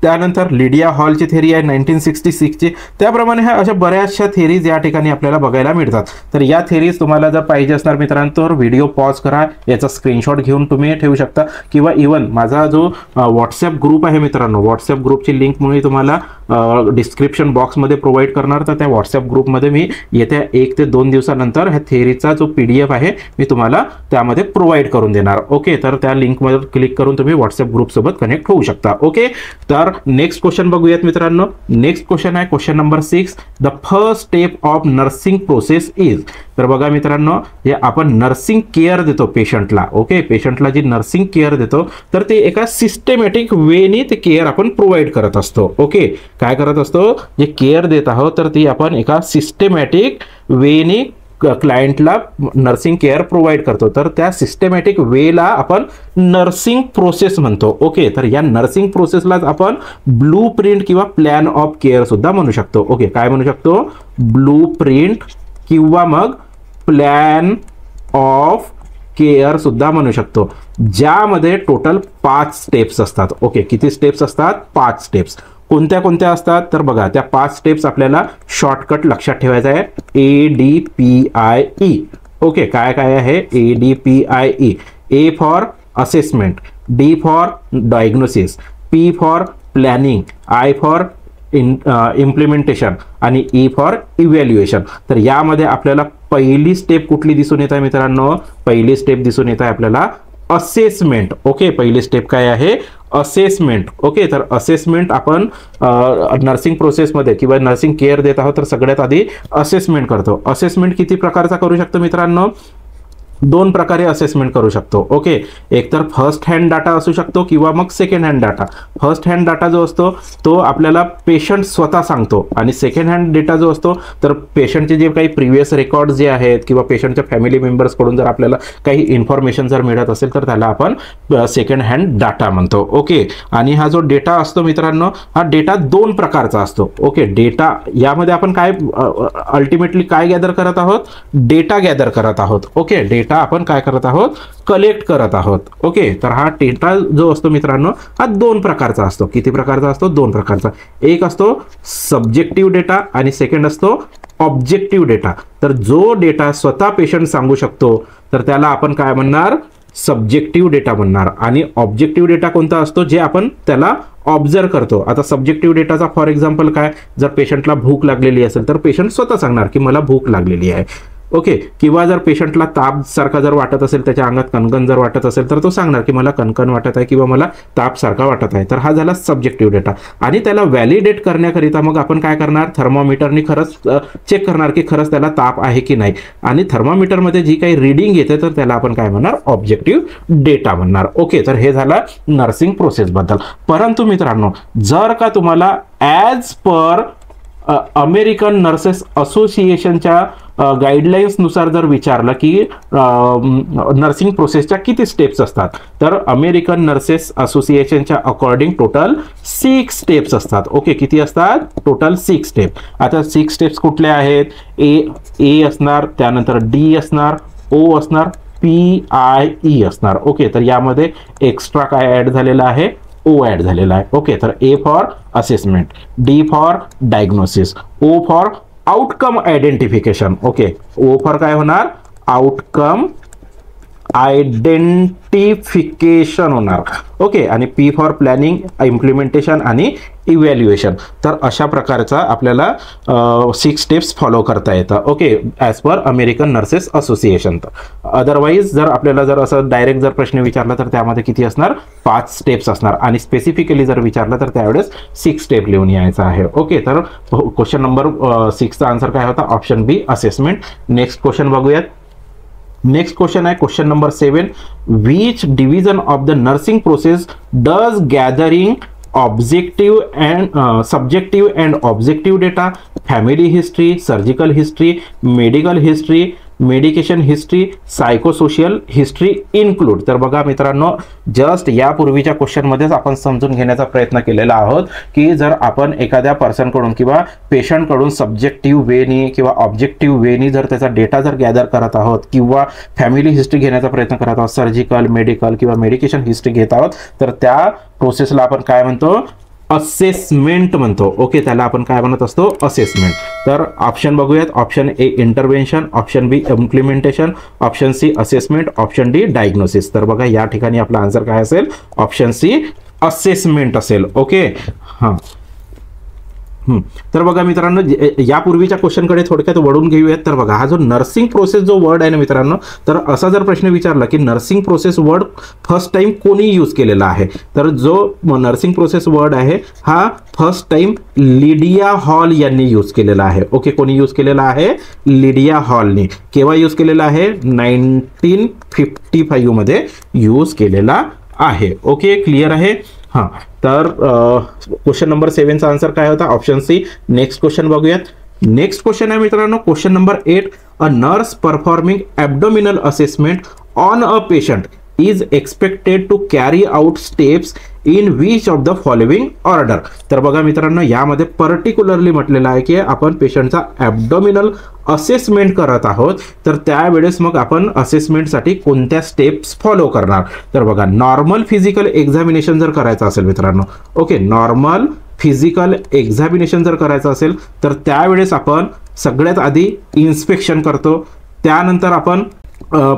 त्यानंतर लिडिया हॉलची थेरी आहे 1966 ची. त्याप्रमाणे ह्या अशा बऱ्याचशा थेरीज या ठिकाणी आपल्याला बघायला मिळतात. तर या थेरीज तुम्हाला जर पाहिजे असणार मित्रांनो, तर व्हिडिओ पॉज करा, याचा स्क्रीनशॉट घेऊन तुम्ही ठेवू शकता, किंवा इवन माझा जो व्हॉट्सअप ग्रुप आहे मित्रांनो, व्हॉट्सअप ग्रुपची लिंक मी तुम्हाला डिस्क्रिप्शन बॉक्समध्ये प्रोव्हाइड करणार. तर त्या व्हॉट्सअप ग्रुपमध्ये मी येत्या 1 ते 2 दिवसानंतर ह्या थेरीचा जो PDF आहे मी तुम्हाला त्यामध्ये प्रोव्हाइड करून देणार. ओके, तर त्या लिंकमध्ये क्लिक करून तुम्ही व्हॉट्सअप ग्रुपसोबत कनेक्ट होऊ शकता. ओके, तर नेक्स्ट क्वेश्चन बघूयात मित्रांनो. नेक्स्ट क्वेश्चन आहे question number 6. The first step of nursing process is. तर बघा मित्रांनो, जे आपण नर्सिंग केअर देतो पेशंटला, ओके, पेशंटला जी नर्सिंग केअर देतो तर ते एका सिस्टमॅटिक वेनी ते केअर आपण प्रोव्हाइड करत असतो. ओके, काय करत असतो? जे केअर देत आहोत तर ती आपण एका सिस्टमॅटिक वेनी क्लायंटला नर्सिंग केअर प्रोव्हाइड करतो. तर त्या सिस्टमॅटिक वेला आपण नर्सिंग प्रोसेस म्हणतो. ओके, तर या नर्सिंग प्रोसेसलाच आपण ब्लू प्रिंट किंवा प्लॅन ऑफ केअर सुद्धा म्हणू शकतो. ओके, काय म्हणू शकतो? ब्लू प्रिंट किंवा मग प्लॅन ऑफ केअर सुद्धा म्हणू शकतो, ज्यामध्ये टोटल 5 स्टेप्स असतात. ओके, किती स्टेप्स असतात? 5 स्टेप्स. कोणत्या कोणत्या असतात? तर बघा, त्या 5 स्टेप्स आपल्याला शॉर्टकट लक्षात ठेवायचा आहे, ADPIE. ओके, काय काय आहे? ADPIE. A for assessment, D for diagnosis, P for planning, I for implementation आणि E फॉर इव्हॅल्युएशन. तर यामध्ये आपल्याला पहिली स्टेप कुठली दिसून येत आहे मित्रांनो? पहिली स्टेप दिसून येत आहे आपल्याला असेसमेंट. ओके, पहिली स्टेप काय आहे? असेसमेंट. ओके, तर असेसमेंट आपण नर्सिंग प्रोसेसमध्ये किंवा नर्सिंग केअर देत आहोत तर सगळ्यात आधी असेसमेंट करतो. असेसमेंट किती प्रकारचा करू शकतो मित्रांनो? 2 प्रकारे असेसमेंट करू शकतो. ओके, एक तर फर्स्ट हँड डाटा असू शकतो किंवा मग second hand data. First hand data जो असतो तो आपल्याला पेशंट स्वतः सांगतो, आणि सेकंड हँड डेटा जो असतो तर पेशंटचे जे काही प्रिव्हियस रेकॉर्ड जे आहेत किंवा पेशंटच्या फॅमिली मेंबर्सकडून जर आपल्याला काही इन्फॉर्मेशन जर मिळत असेल तर त्याला आपण सेकंड हँड डाटा म्हणतो. ओके, आणि हा जो डेटा असतो मित्रांनो, हा डेटा 2 प्रकारचा असतो. ओके, डेटा यामध्ये आपण काय अल्टिमेटली काय गॅदर करत आहोत? डेटा गॅदर करत आहोत. ओके, डेटा आपण काय करत आहोत? कलेक्ट करत आहोत. ओके, तर हा डेटा जो असतो मित्रांनो हा 2 प्रकारचा असतो. किती प्रकारचा असतो? 2 प्रकारचा. एक असतो सब्जेक्टिव्ह डेटा आणि सेकंड असतो ऑब्जेक्टिव्ह डेटा. तर जो डेटा स्वतः पेशंट सांगू शकतो तर त्याला आपण काय म्हणणार? सब्जेक्टिव्ह डेटा म्हणणार. आणि ऑब्जेक्टिव्ह डेटा कोणता असतो? जे आपण त्याला ऑब्झर्व करतो. आता सब्जेक्टिव्ह डेटाचा फॉर एक्झाम्पल काय? जर पेशंटला भूक लागलेली असेल तर पेशंट स्वतः सांगणार की मला भूक लागलेली आहे. ओके, किंवा जर पेशंटला ताप सारखा जर वाटत असेल, त्याच्या अंगात कणकण जर वाटत असेल तर तो सांगणार की मला कणकण वाटत आहे किंवा मला ताप सारखा वाटत आहे. तर हा झाला सब्जेक्टिव्ह डेटा. आणि त्याला व्हॅलिडेट करण्याकरिता मग आपण काय करणार? थर्मोमीटरनी खरंच चेक करणार की खरंच त्याला ताप आहे की नाही. आणि थर्मोमीटरमध्ये जी काही रीडिंग येते तर त्याला आपण काय म्हणणार? ऑब्जेक्टिव्ह डेटा म्हणणार. ओके, तर हे झालं नर्सिंग प्रोसेसबद्दल. परंतु मित्रांनो, जर का तुम्हाला ॲज पर अमेरिकन नर्सेस असोसिएशनच्या गाईडलाईन्स नुसार जर विचारलं की नर्सिंग प्रोसेसच्या किती स्टेप्स असतात, तर अमेरिकन नर्सेस असोसिएशनच्या अकॉर्डिंग टोटल 6 स्टेप्स असतात. ओके, किती असतात? Total 6 step. आता 6 स्टेप्स कुठल्या आहेत? ए असणार, त्यानंतर D असणार, O असणार, PIE असणार. ओके, तर यामध्ये एक्स्ट्रा काय ऍड झालेलं आहे? O ऍड झालेला आहे. ओके, तर A for assessment, D for diagnosis, O for outcome identification. Okay, O for काय होणार, आउटकम आयडेंटिफिकेशन होणार. ओके, आणि पी फॉर प्लॅनिंग, इम्प्लिमेंटेशन आणि इव्हॅल्युएशन. तर अशा प्रकारचा आपल्याला 6 स्टेप्स फॉलो करता येतं. Okay, as per American nurses association. Otherwise जर आपल्याला जर असं डायरेक्ट जर प्रश्न विचारला तर त्यामध्ये किती असणार, 5 स्टेप्स असणार, आणि स्पेसिफिकली जर विचारलं तर त्यावेळेस 6 स्टेप लिहून यायचं आहे. ओके, तर क्वेश्चन नंबर 6चा आन्सर काय होता, option B, assessment. Next question बघूयात. नेक्स्ट क्वेश्चन आहे question number 7. Which division of the nursing process does gathering objective and subjective and objective data, family history, surgical history, medical history, medication history, psychosocial history include. तर बघा मित्रांनो, just यापूर्वीच्या क्वेश्चनमध्येच आपण समजून घेण्याचा प्रयत्न केलेला आहोत की जर आपण एखाद्या पर्सनकडून किंवा पेशंटकडून सब्जेक्टिव्ह वेनी किंवा ऑब्जेक्टिव्ह वेनी जर त्याचा डेटा जर गॅदर करत आहोत किंवा फॅमिली हिस्ट्री घेण्याचा प्रयत्न करत आहोत, सर्जिकल, मेडिकल किंवा मेडिकेशन हिस्ट्री घेत आहोत, तर त्या प्रोसेसला आपण काय म्हणतो, असेसमेंट म्हणतो. ओके, त्याला आपण काय म्हणत असतो, असेसमेंट. तर ऑप्शन बघूयात. Option A intervention, option B implementation, option C assessment, option D diagnosis. तर बघा या ठिकाणी आपला आन्सर काय असेल, ऑप्शन सी असेसमेंट असेल. ओके, हां. तर बघा मित्रांनो, यापूर्वीच्या क्वेश्चनकडे थोडक्यात वळून घेऊयात. तर बघा, हा जो नर्सिंग प्रोसेस जो वर्ड आहे ना मित्रांनो, तर असा जर प्रश्न विचारला की nursing process word first time कोणी यूज केलेला आहे, तर जो नर्सिंग प्रोसेस वर्ड आहे हा फर्स्ट टाइम लिडिया हॉल यांनी यूज केलेला आहे. ओके, कोणी यूज केलेला आहे, लिडिया हॉलनी. केव्हा यूज केलेला आहे, 1955 मध्ये यूज केलेला आहे. ओके, क्लिअर आहे. हां, तर क्वेश्चन नंबर 7चा आन्सर काय होता, ऑप्शन सी. नेक्स्ट क्वेश्चन बघूयात. नेक्स्ट क्वेश्चन आहे मित्रांनो question number 8. A nurse performing abdominal assessment on a patient is expected to carry out steps in which of the following order. तर बघा मित्रांनो, यामध्ये particularly म्हटलेलं आहे की आपण पेशंटचा ॲब्डोमिनल असेसमेंट करत आहोत, तर त्यावेळेस मग आपण असेसमेंटसाठी कोणत्या स्टेप्स फॉलो करणार. तर बघा, नॉर्मल फिजिकल एक्झामिनेशन जर करायचं असेल मित्रांनो, ओके, नॉर्मल फिजिकल एक्झामिनेशन जर करायचं असेल तर त्यावेळेस आपण सगळ्यात आधी इन्स्पेक्शन करतो, त्यानंतर आपण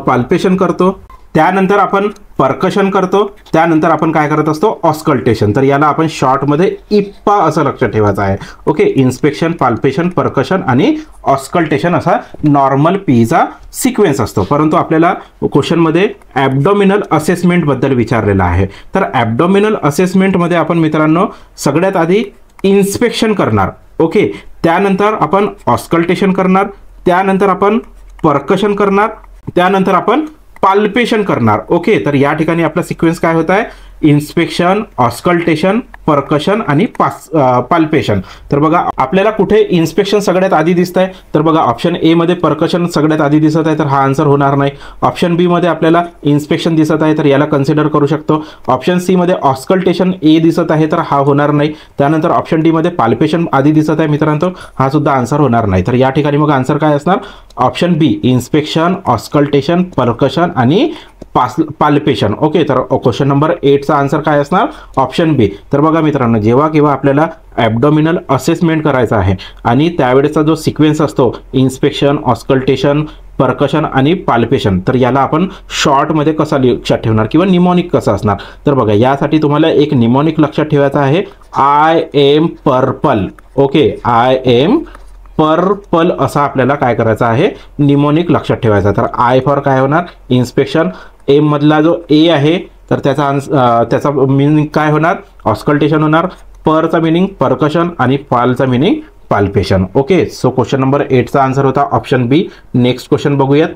पाल्पेशन करतो, त्यानंतर आपण पर्कशन करतो, त्यानंतर आपण काय करत असतो, ऑस्कल्टेशन. तर याला आपण शॉर्टमध्ये इप्पा असं लक्षात ठेवायचं आहे. ओके, इन्स्पेक्शन, पाल्पेशन, पर्कशन आणि ऑस्कल्टेशन असा नॉर्मल पीचा सिक्वेन्स असतो. परंतु आपल्याला क्वेश्चनमध्ये ॲब्डोमिनल असेसमेंटबद्दल विचारलेलं आहे. तर ॲब्डोमिनल असेसमेंटमध्ये आपण मित्रांनो सगळ्यात आधी इन्स्पेक्शन करणार. ओके, त्यानंतर आपण ऑस्कल्टेशन करणार, त्यानंतर आपण पर्कशन करणार, त्यानंतर आपण पाल्पेशन करणार. ओके, तर या ठिकाणी आपला सिक्वेन्स काय होत आहे, इन्स्पेक्शन, ऑस्कल्टेशन, पर्कशन आणि पाल्पेशन. तर बघा, आपल्याला कुठे इन्स्पेक्शन सगळ्यात आधी दिसत आहे, तर बघा ऑप्शन ए मध्ये पर्कशन सगळ्यात आधी दिसत आहे, तर हा आन्सर होणार नाही. ऑप्शन बी मध्ये आपल्याला इन्स्पेक्शन दिसत आहे, तर याला कन्सिडर करू शकतो. ऑप्शन सी मध्ये ऑस्कल्टेशन ए दिसत आहे, तर हा होणार नाही. त्यानंतर ऑप्शन डी मध्ये पाल्पेशन आधी दिसत आहे मित्रांनो, हा सुद्धा आन्सर होणार नाही. तर या ठिकाणी मग आन्सर काय असणार, ऑप्शन बी, इन्स्पेक्शन, ऑस्कल्टेशन, पर्कशन आणि पाल्पेशन. ओके, तर क्वेश्चन नंबर 8चा आन्सर काय असणार, ऑप्शन बी. तर बघा मित्रांनो, जेव्हा केव्हा आपल्याला ॲब्डोमिनल असेसमेंट करायचा आहे आणि त्यावेळेचा जो सिक्वेन्स असतो, इन्स्पेक्शन, ऑस्कल्टेशन, पर्कशन आणि पाल्पेशन, तर याला आपण शॉर्टमध्ये कसा लक्षात ठेवणार किंवा निमॉनिक कसं असणार. तर बघा, यासाठी तुम्हाला एक निमॉनिक लक्षात ठेवायचा आहे, I M purple. Okay, I M purple असा आपल्याला काय करायचं आहे, निमॉनिक लक्षात ठेवायचा. तर आय फॉर काय होणार, इन्स्पेक्शन, एम मधला जो ए आहे तर त्याचा मिनिंग काय होणार, ऑस्कल्टेशन होणार, परचा मिनिंग पर्कशन आणि पालचा meaning palpation. Okay, so question number 8चा आन्सर होता ऑप्शन बी. नेक्स्ट क्वेश्चन बघूयात.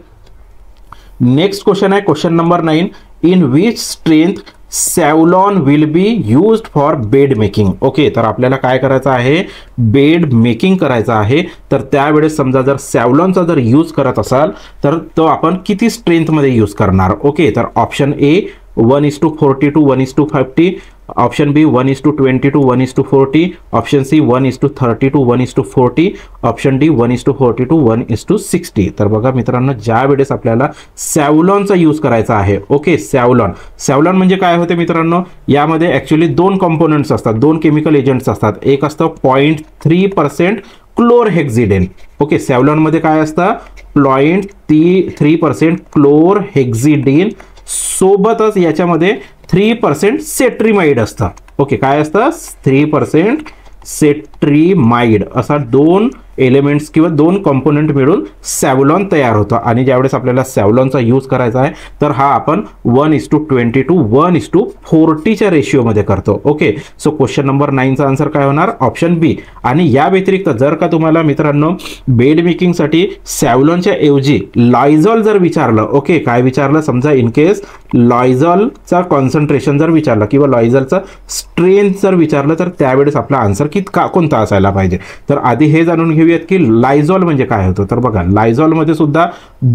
नेक्स्ट क्वेश्चन आहे question number 9. In which strength Savlon will be used for bed making. Okay, तर आपल्याला काय करायचं आहे, बेड मेकिंग करायचं आहे. तर त्यावेळेस समजा जर सॅव्हलॉनचा जर यूज करत असाल तर तो आपण किती स्ट्रेंथमध्ये यूज करणार. ओके, तर option A 1:40 to 1:50, option B 1:20 to 1:40, option C 1:30 to 1:40, option D 1:40 to 1:60. तर बघा मित्रांनो, ज्या वेळेस आपल्याला सॅव्हलॉनचा यूज करायचा आहे, ओके, सॅव्हलॉन म्हणजे काय होते मित्रांनो, यामध्ये ॲक्च्युली 2 कंपोनंट्स असतात, 2 केमिकल एजंट्स असतात. एक असतं 0.3% क्लोरहेक्झिडेन. ओके, सॅव्हलॉन मध्ये काय असतं 0.3% क्लोरहेक्झिडेन सोबतच याच्यामध्ये 3% सेट्रिमाइड असतं. ओके, काय असतं 3% सेट्रिमाइड असा 2 एलिमेंट्स किंवा 2 कंपोनेंट मिळून सॅव्हलॉन तयार होतं. आणि ज्यावेळेस आपल्याला सॅव्हलॉनचा यूज करायचा आहे तर हा आपण 1:20 to 1:40च्या रेशिओमध्ये करतो. ओके, सो क्वेश्चन नंबर 9चा आन्सर काय होणार ऑप्शन बी. आणि या व्यतिरिक्त जर का तुम्हाला मित्रांनो बेड मेकिंगसाठी सॅव्हलॉनच्या ऐवजी लायझॉल जर विचारलं, ओके काय विचारलं, समजा इन केस लायझॉलचा कॉन्सन्ट्रेशन जर विचारलं किंवा लायझॉलचा स्ट्रेंथ जर विचारलं तर त्यावेळेस आपला आन्सर कोणता असायला पाहिजे. तर आधी हे जाणून घेऊयात की लायझॉल म्हणजे काय होतं. तर बघा लायझॉल मध्ये सुद्धा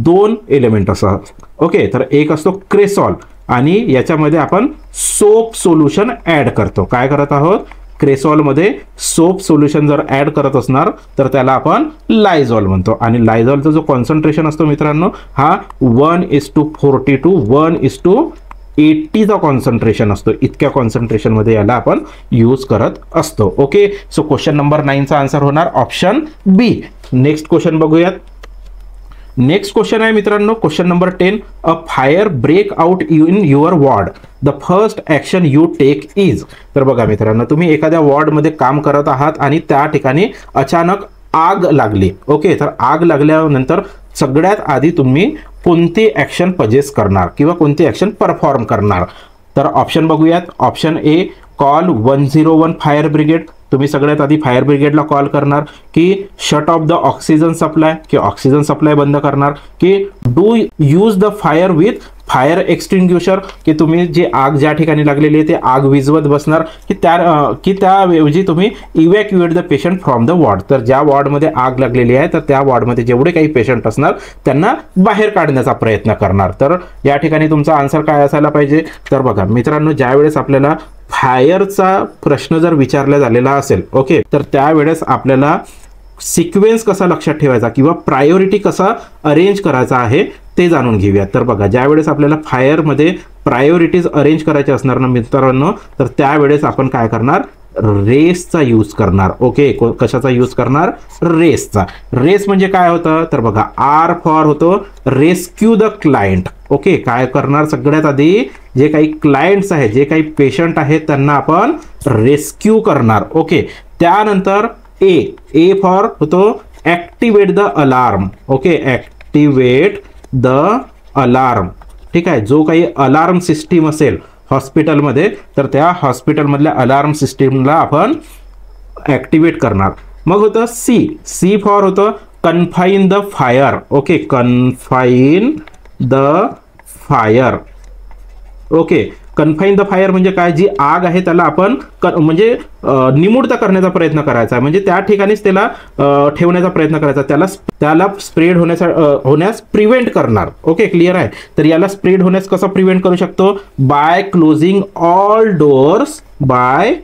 2 एलिमेंट असतात. ओके, तर एक असतो क्रेसॉल आणि याच्यामध्ये आपण सोप सोल्युशन ऍड करतो. काय करत आहोत, क्रेसॉल मध्ये सोप सोल्युशन जर ऍड करत असणार तर त्याला आपण लायझॉल म्हणतो. आणि लायझॉलचा जो कॉन्सन्ट्रेशन असतो मित्रांनो हा 1:40 to 1:80चा कॉन्सन्ट्रेशन असतो. इतक्या कॉन्सन्ट्रेशन मध्ये याला आपण यूज करत असतो. ओके, सो क्वेश्चन नंबर 9चा आन्सर होणार ऑप्शन बी. नेक्स्ट क्वेश्चन बघूयात. नेक्स्ट क्वेश्चन आहे मित्रांनो question number 10. A fire break out in your ward, the first action you take is. तर बघा मित्रांनो तुम्ही एखाद्या वॉर्डमध्ये काम करत आहात आणि त्या ठिकाणी अचानक आग लागली. ओके, तर आग लागल्यानंतर सगळ्यात आधी तुम्ही कोणती ॲक्शन पजेस्ट करणार किंवा कोणती ॲक्शन परफॉर्म करणार. तर ऑप्शन बघूयात. ऑप्शन ए कॉल 101 फायर ब्रिगेड. तुम्ही सगळ्यात आधी फायर ब्रिगेडला कॉल करणार की shut off the oxygen supply की ऑक्सिजन सप्लाय बंद करणार की do use the fire with fire extinguisher की तुम्ही जी आग ज्या ठिकाणी लागलेली आहे ते आग विझवत बसणार की त्याऐवजी तुम्ही evacuate the patient from the ward. तर ज्या वॉर्डमध्ये आग लागलेली आहे तर त्या वॉर्डमध्ये जेवढे काही पेशंट असणार त्यांना बाहेर काढण्याचा प्रयत्न करणार. तर या ठिकाणी तुमचा आन्सर काय असायला पाहिजे. तर बघा मित्रांनो ज्यावेळेस आपल्याला फायरचा प्रश्न जर विचारला झालेला असेल ओके तर त्यावेळेस आपल्याला सिक्वेन्स कसा लक्षात ठेवायचा किंवा प्रायोरिटी कसा अरेंज करायचा आहे ते जाणून घेऊया. तर बघा ज्यावेळेस आपल्याला फायरमध्ये प्रायोरिटीज अरेंज करायचे असणार ना मित्रांनो तर त्यावेळेस आपण काय करणार रेसचा यूज करणार. ओके, कशाचा यूज करणार रेसचा. रेस म्हणजे काय होतं तर बघा आर फॉर होतो रेस्क्यू द क्लायंट. ओके, काय करणार सगळ्यात आधी जे काही क्लायंट्स आहेत जे काही पेशंट आहेत त्यांना आपण रेस्क्यू करणार. ओके, त्यानंतर ए फॉर होतो activate the alarm. Okay, activate the alarm. ठीक आहे, जो काही अलार्म सिस्टीम असेल हॉस्पिटलमध्ये तर त्या हॉस्पिटलमधल्या अलार्म सिस्टीमला आपण ऍक्टिवेट करणार. मग होतं सी फॉर होतं confine the fire. Okay, confine the fire. Okay, confine the fire म्हणजे काय जी आग आहे त्याला आपण म्हणजे निमुळता करण्याचा प्रयत्न करायचा म्हणजे त्या ठिकाणीच त्याला ठेवण्याचा प्रयत्न करायचा त्याला स्प्रेड होण्यास प्रिव्हेंट करणार. ओके, क्लिअर आहे. तर याला स्प्रेड होण्यास कसं प्रिव्हेंट करू शकतो by closing all doors. By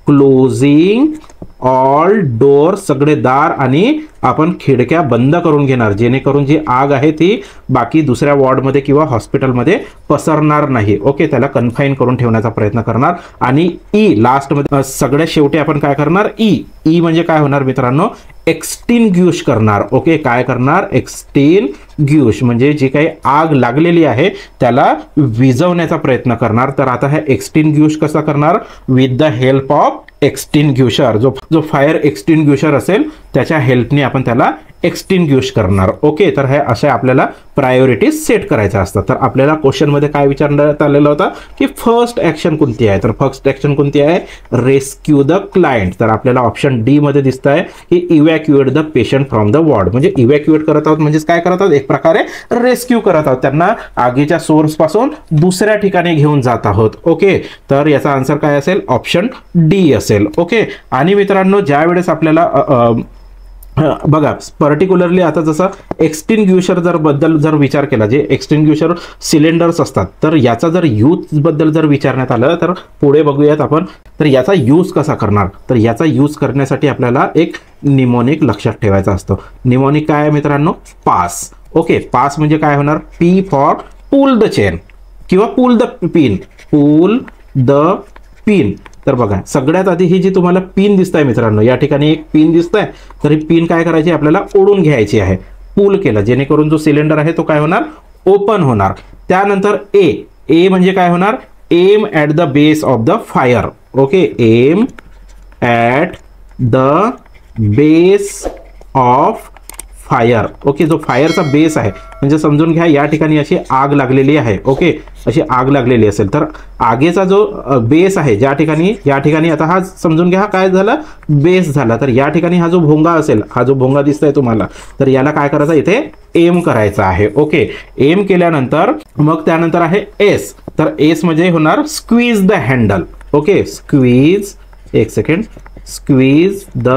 closing all door सगळे दार आणि आपण खिडक्या बंद करून घेणार जेणेकरून जी आग आहे ती बाकी दुसऱ्या वॉर्डमध्ये किंवा हॉस्पिटलमध्ये पसरणार नाही. ओके, त्याला कन्फाईन करून ठेवण्याचा प्रयत्न करणार. आणि ई लास्टमध्ये सगळ्यात शेवटी आपण काय करणार ई म्हणजे काय होणार मित्रांनो एक्सटिंग्विश करणार. ओके, काय करणार एक्सटिंग्विश म्हणजे जी काही आग लागलेली आहे त्याला विझवण्याचा प्रयत्न करणार. तर आता हे एक्सटिंग्विश कसा करणार with the help of extinguisher. जो फायर एक्सटिंग्विशर असेल त्याच्या हेल्पने आपण त्याला एक्सटिंग्विश करणार. ओके, तर हे असे आपल्याला प्रायोरिटीज सेट करायच्या असतात. तर आपल्याला क्वेश्चनमध्ये काय विचारण्यात आलेलं होतं की फर्स्ट ॲक्शन कोणती आहे. तर फर्स्ट ॲक्शन कोणती आहे रेस्क्यू द क्लायंट. तर आपल्याला ऑप्शन डी मध्ये दिसत आहे की evacuate the patient from the ward. म्हणजे इव्हॅक्युएट करत आहोत म्हणजे काय करत आहोत एक प्रकारे रेस्क्यू करत आहोत त्यांना आगीच्या सोर्स पासून दुसऱ्या ठिकाणी घेऊन जात आहोत. ओके, तर याचा आन्सर काय असेल ऑप्शन डी असेल. ओके, आणि मित्रांनो ज्या वेळेस आपल्याला बघा पर्टिक्युलरली आता जसं एक्सटिंग्विशर बद्दल जर विचार केला जे एक्सटिंग्विशर सिलेंडर्स असतात तर याचा जर यूज बद्दल जर विचारण्यात आलं तर पुढे बघूयात आपण. तर याचा यूज कसा करणार तर याचा यूज करण्यासाठी आपल्याला एक निमोनिक लक्षात ठेवायचा असतो. निमोनिक काय आहे मित्रांनो पास. ओके, पास म्हणजे काय होणार P for pull the chain किंवा pull the pin. Pull the pin तर बघा सगळ्यात आधी ही जी तुम्हाला पिन दिसत आहे मित्रांनो, या ठिकाणी एक पिन दिसत आहे, तर ही पिन काय करायची आपल्याला ओढून घ्यायची आहे, पुल केलं, जेणेकरून जो सिलेंडर आहे तो काय होणार, ओपन होणार. त्यानंतर ए म्हणजे काय होणार, aim at the base of the fire. Okay, aim at the base of fire. Okay, जो फायरचा बेस आहे म्हणजे समजून घ्या या ठिकाणी अशी आग लागलेली आहे. ओके, अशी आग लागलेली असेल तर आगेचा जो बेस आहे ज्या ठिकाणी, या ठिकाणी आता हा समजून घ्या काय झाला, बेस झाला. तर या ठिकाणी हा जो भोंगा असेल, हा जो भोंगा दिसतोय तुम्हाला, तर याला काय करायचं, इथे एम करायचा आहे. ओके, एम केल्यानंतर मग त्यानंतर आहे एस. तर एस म्हणजे होणार squeeze the handle. Okay, squeeze, एक सेकंड, स्क्वीज द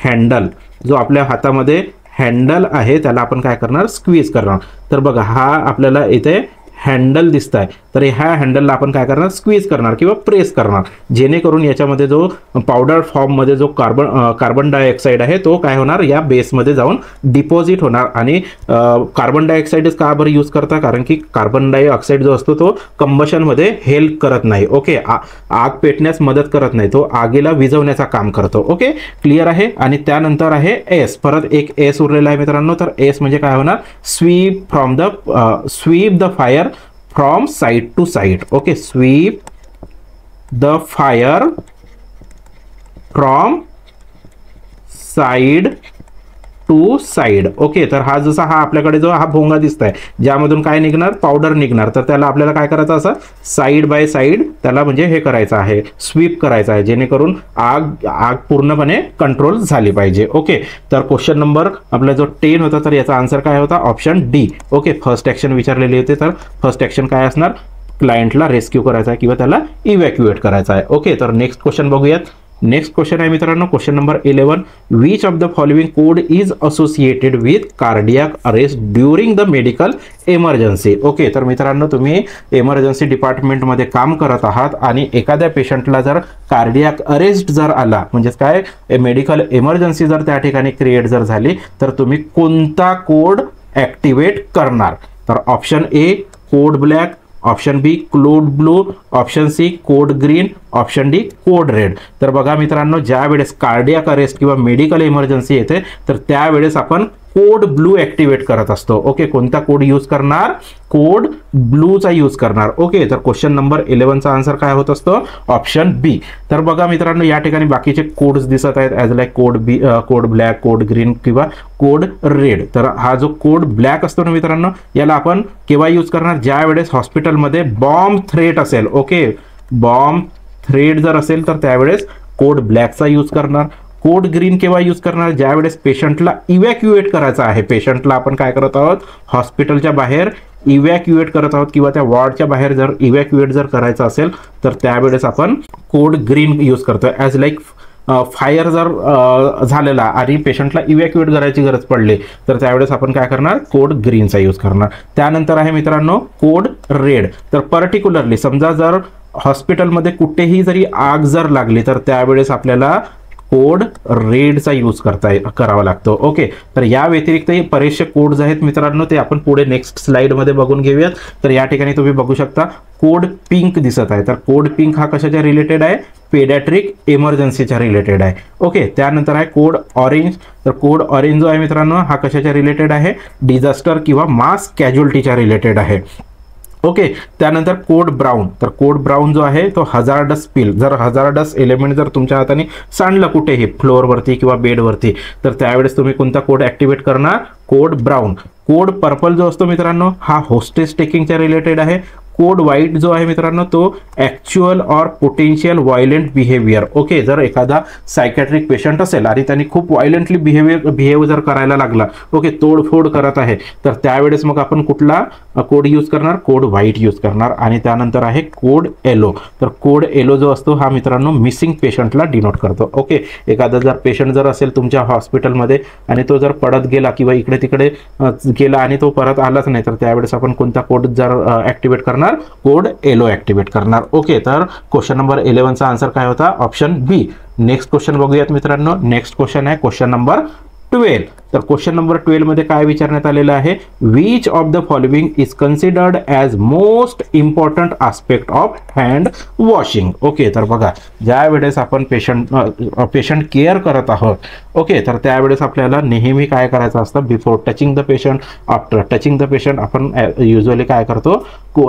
हँडल. जो आपल्या हातामध्ये हँडल आहे त्याला आपण काय करणार, स्क्वीज करणार. तर बघा हा आपल्याला इथे हँडल दिसत आहे, तर ह्या हँडलला आपण काय करणार, स्क्वीज करणार किंवा प्रेस करणार, जेणेकरून याच्यामध्ये जो पावडर फॉर्ममध्ये जो कार्बन डायऑक्साईड आहे तो काय होणार, या बेसमध्ये जाऊन डिपॉझिट होणार. आणि कार्बन डायऑक्साईडच का बरं यूज करता, कारण की कार्बन डायऑक्साईड जो असतो तो कंबशनमध्ये हेल्प करत नाही. ओके, आग पेटण्यास मदत करत नाही, तो आगीला विझवण्याचा काम करतो. ओके, क्लिअर आहे. आणि त्यानंतर आहे एस, परत एक एस उरलेला आहे मित्रांनो. तर एस म्हणजे काय होणार, sweep the fire from side to side. Okay, sweep the fire from side to side. Okay, तर हा जसा हा आपल्याकडे जो हा भोंगा दिसतोय ज्यामधून काय निघणार, पावडर निघणार, तर त्याला आपल्याला काय करायचं, असं साइड बाय साइड त्याला म्हणजे हे करायचं आहे, स्वीप करायचं आहे, जेणेकरून आग पूर्णपणे कंट्रोल झाली पाहिजे. ओके, तर क्वेश्चन नंबर आपला जो 10 होता, तर याचा आन्सर काय होता, option D. Okay, first action विचारलेली होती, तर फर्स्ट ॲक्शन काय असणार, क्लायंटला रेस्क्यू करायचा आहे किंवा त्याला इव्हॅक्युएट करायचा आहे. ओके, तर नेक्स्ट क्वेश्चन बघूयात. नेक्स्ट क्वेश्चन आहे मित्रांनो, question number 11. Which of the following code is associated with cardiac arrest during the medical emergency. Okay, तर मित्रांनो तुम्ही इमर्जन्सी डिपार्टमेंटमध्ये काम करत आहात आणि एखाद्या पेशंटला जर कार्डियाक अरेस्ट जर आला, म्हणजेच काय मेडिकल इमर्जन्सी जर त्या ठिकाणी क्रिएट जर झाली, तर तुम्ही कोणता कोड ॲक्टिवेट करणार. तर option A code black, option B code blue, option C code green, option D code red. तर बघा मित्रांनो, ज्या वेळेस कार्डियाक अरेस्ट किंवा मेडिकल इमर्जन्सी येते तर त्यावेळेस आपण कोड ब्लू ॲक्टिवेट करत असतो. ओके, कोणता कोड यूज करणार, कोड ब्लूचा यूज करणार. ओके, तर क्वेश्चन नंबर 11चा आन्सर काय होत असतो, ऑप्शन बी. तर बघा मित्रांनो, या ठिकाणी बाकीचे कोड्स दिसत आहेत, ॲज लाईक कोड बी, कोड ब्लॅक, कोड ग्रीन किंवा कोड रेड. तर हा जो कोड ब्लॅक असतो ना मित्रांनो, याला आपण केव्हा यूज करणार, ज्या वेळेस हॉस्पिटलमध्ये बॉम्ब थ्रेट असेल. ओके, बॉम्ब थ्रेट जर असेल तर त्यावेळेस कोड ब्लॅकचा यूज करणार. कोड ग्रीन केव्हा यूज करणार, ज्या वेळेस पेशंटला इव्हॅक्युएट करायचं आहे, पेशंटला आपण काय करत आहोत, हॉस्पिटलच्या बाहेर इव्हॅक्युएट करत आहोत किंवा त्या वॉर्डच्या बाहेर जर इव्हॅक्युएट जर करायचं असेल तर त्यावेळेस आपण कोड ग्रीन यूज करतोय. ॲज लाईक फायर जर झालेला आणि पेशंटला इव्हॅक्युएट करायची गरज पडली तर त्यावेळेस आपण काय करणार, कोड ग्रीनचा यूज करणार. त्यानंतर आहे मित्रांनो कोड रेड. तर पर्टिक्युलरली समजा जर हॉस्पिटलमध्ये कुठेही जरी आग जर लागली तर त्यावेळेस आपल्याला कोड रेडचा यूज करावा लागतो. ओके, तर या व्यतिरिक्त बरेचसे कोड्स आहेत मित्रांनो, ते आपण पुढे नेक्स्ट स्लाइडमध्ये बघून घेऊयात. तर या ठिकाणी तुम्ही बघू शकता कोड पिंक दिसत आहे. तर कोड पिंक हा कशाच्या रिलेटेड आहे, पेडॅट्रिक इमर्जन्सीच्या रिलेटेड आहे. ओके, त्यानंतर आहे कोड ऑरेंज. तर कोड ऑरेंज जो आहे मित्रांनो हा कशाच्या रिलेटेड आहे, डिझास्टर किंवा मास कॅज्युअल्टीच्या रिलेटेड आहे. ओके, त्यानंतर कोड ब्राऊन. तर कोड ब्राऊन जो आहे तो हजार्डस स्पिल, जर हजार्डस एलिमेंट जर तुमच्या हाताने सांडलं कुठेही फ्लोअरवरती किंवा बेडवरती तर त्यावेळेस तुम्ही कोणता कोड ॲक्टिवेट करणार, कोड ब्राऊन. कोड पर्पल जो असतो मित्रांनो हा होस्टेज टेकिंगच्या रिलेटेड आहे. कोड व्हाईट जो आहे मित्रांनो तो actual or potential violent behaviour. Okay, जर एखादा सायकॅट्रिक पेशंट असेल आणि त्यांनी खूप व्हायलेंटली बिहेव जर करायला लागला, ओके, तोडफोड करत आहे, तर त्यावेळेस मग आपण कुठला कोड यूज करणार, कोड व्हाईट यूज करणार. आणि त्यानंतर आहे कोड येलो. तर कोड येलो जो असतो हा मित्रांनो मिसिंग पेशंटला डिनोट करतो. ओके, एखादा जर पेशंट जर असेल तुमच्या हॉस्पिटलमध्ये आणि तो जर पडत गेला किंवा इकडे तिकडे गेला आणि तो परत आलाच नाही तर त्यावेळेस आपण कोणता कोड जर ॲक्टिवेट करणार, कोड येलो ॲक्टिवेट करणार. ओके, तर क्वेश्चन नंबर 11चा आन्सर काय होता, ऑप्शन बी. नेक्स्ट क्वेश्चन बघूयात मित्रांनो. नेक्स्ट क्वेश्चन आहे क्वेश्चन नंबर 12. तर क्वेश्चन नंबर 12 मध्ये काय विचारण्यात आलेलं आहे, which of the following is considered as most important aspect of hand washing. Okay, तर बघा ज्या वेळेस आपण पेशंट केअर करत आहोत, ओके, तर त्यावेळेस आपल्याला नेहमी काय करायचं असतं, before touching the patient, after touching the patient आपण युजली काय करतो,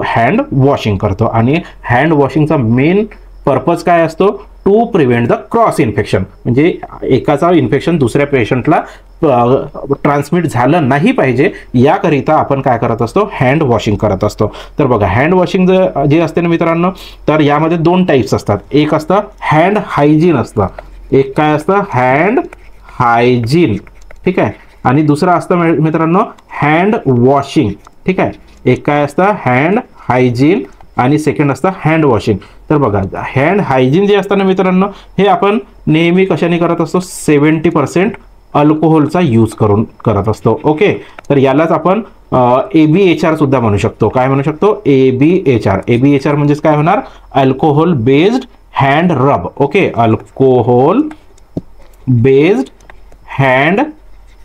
हँड वॉशिंग करतो. आणि हँड वॉशिंगचा मेन पर्पज काय असतो, to prevent the cross infection, म्हणजे एकाचा इन्फेक्शन दुसऱ्या पेशंटला ट्रान्समिट झालं नाही पाहिजे याकरिता आपण काय करत असतो, हँड वॉशिंग करत असतो. तर बघा हँड वॉशिंग जे असते ना मित्रांनो, तर यामध्ये दोन टाईप्स असतात. एक असतं हँड हायजीन असतं, एक काय असतं हँड हायजीन, ठीक आहे, आणि दुसरं असतं मित्रांनो हँड वॉशिंग, ठीक आहे. एक काय असतं हँड हायजीन आणि सेकंड असतं हँड वॉशिंग. तर बघा हँड हायजीन जे असतं ना मित्रांनो, हे आपण नेहमी कशाने करत असतो, 70% अल्कोहोलचा यूज करून करत असतो. ओके, तर यालाच आपण ABHR सुद्धा म्हणू शकतो. काय म्हणू शकतो, ABHR. ABHR म्हणजेच काय होणार, अल्कोहोल बेस्ड हँड रब. ओके, अल्कोहोल बेस्ड हँड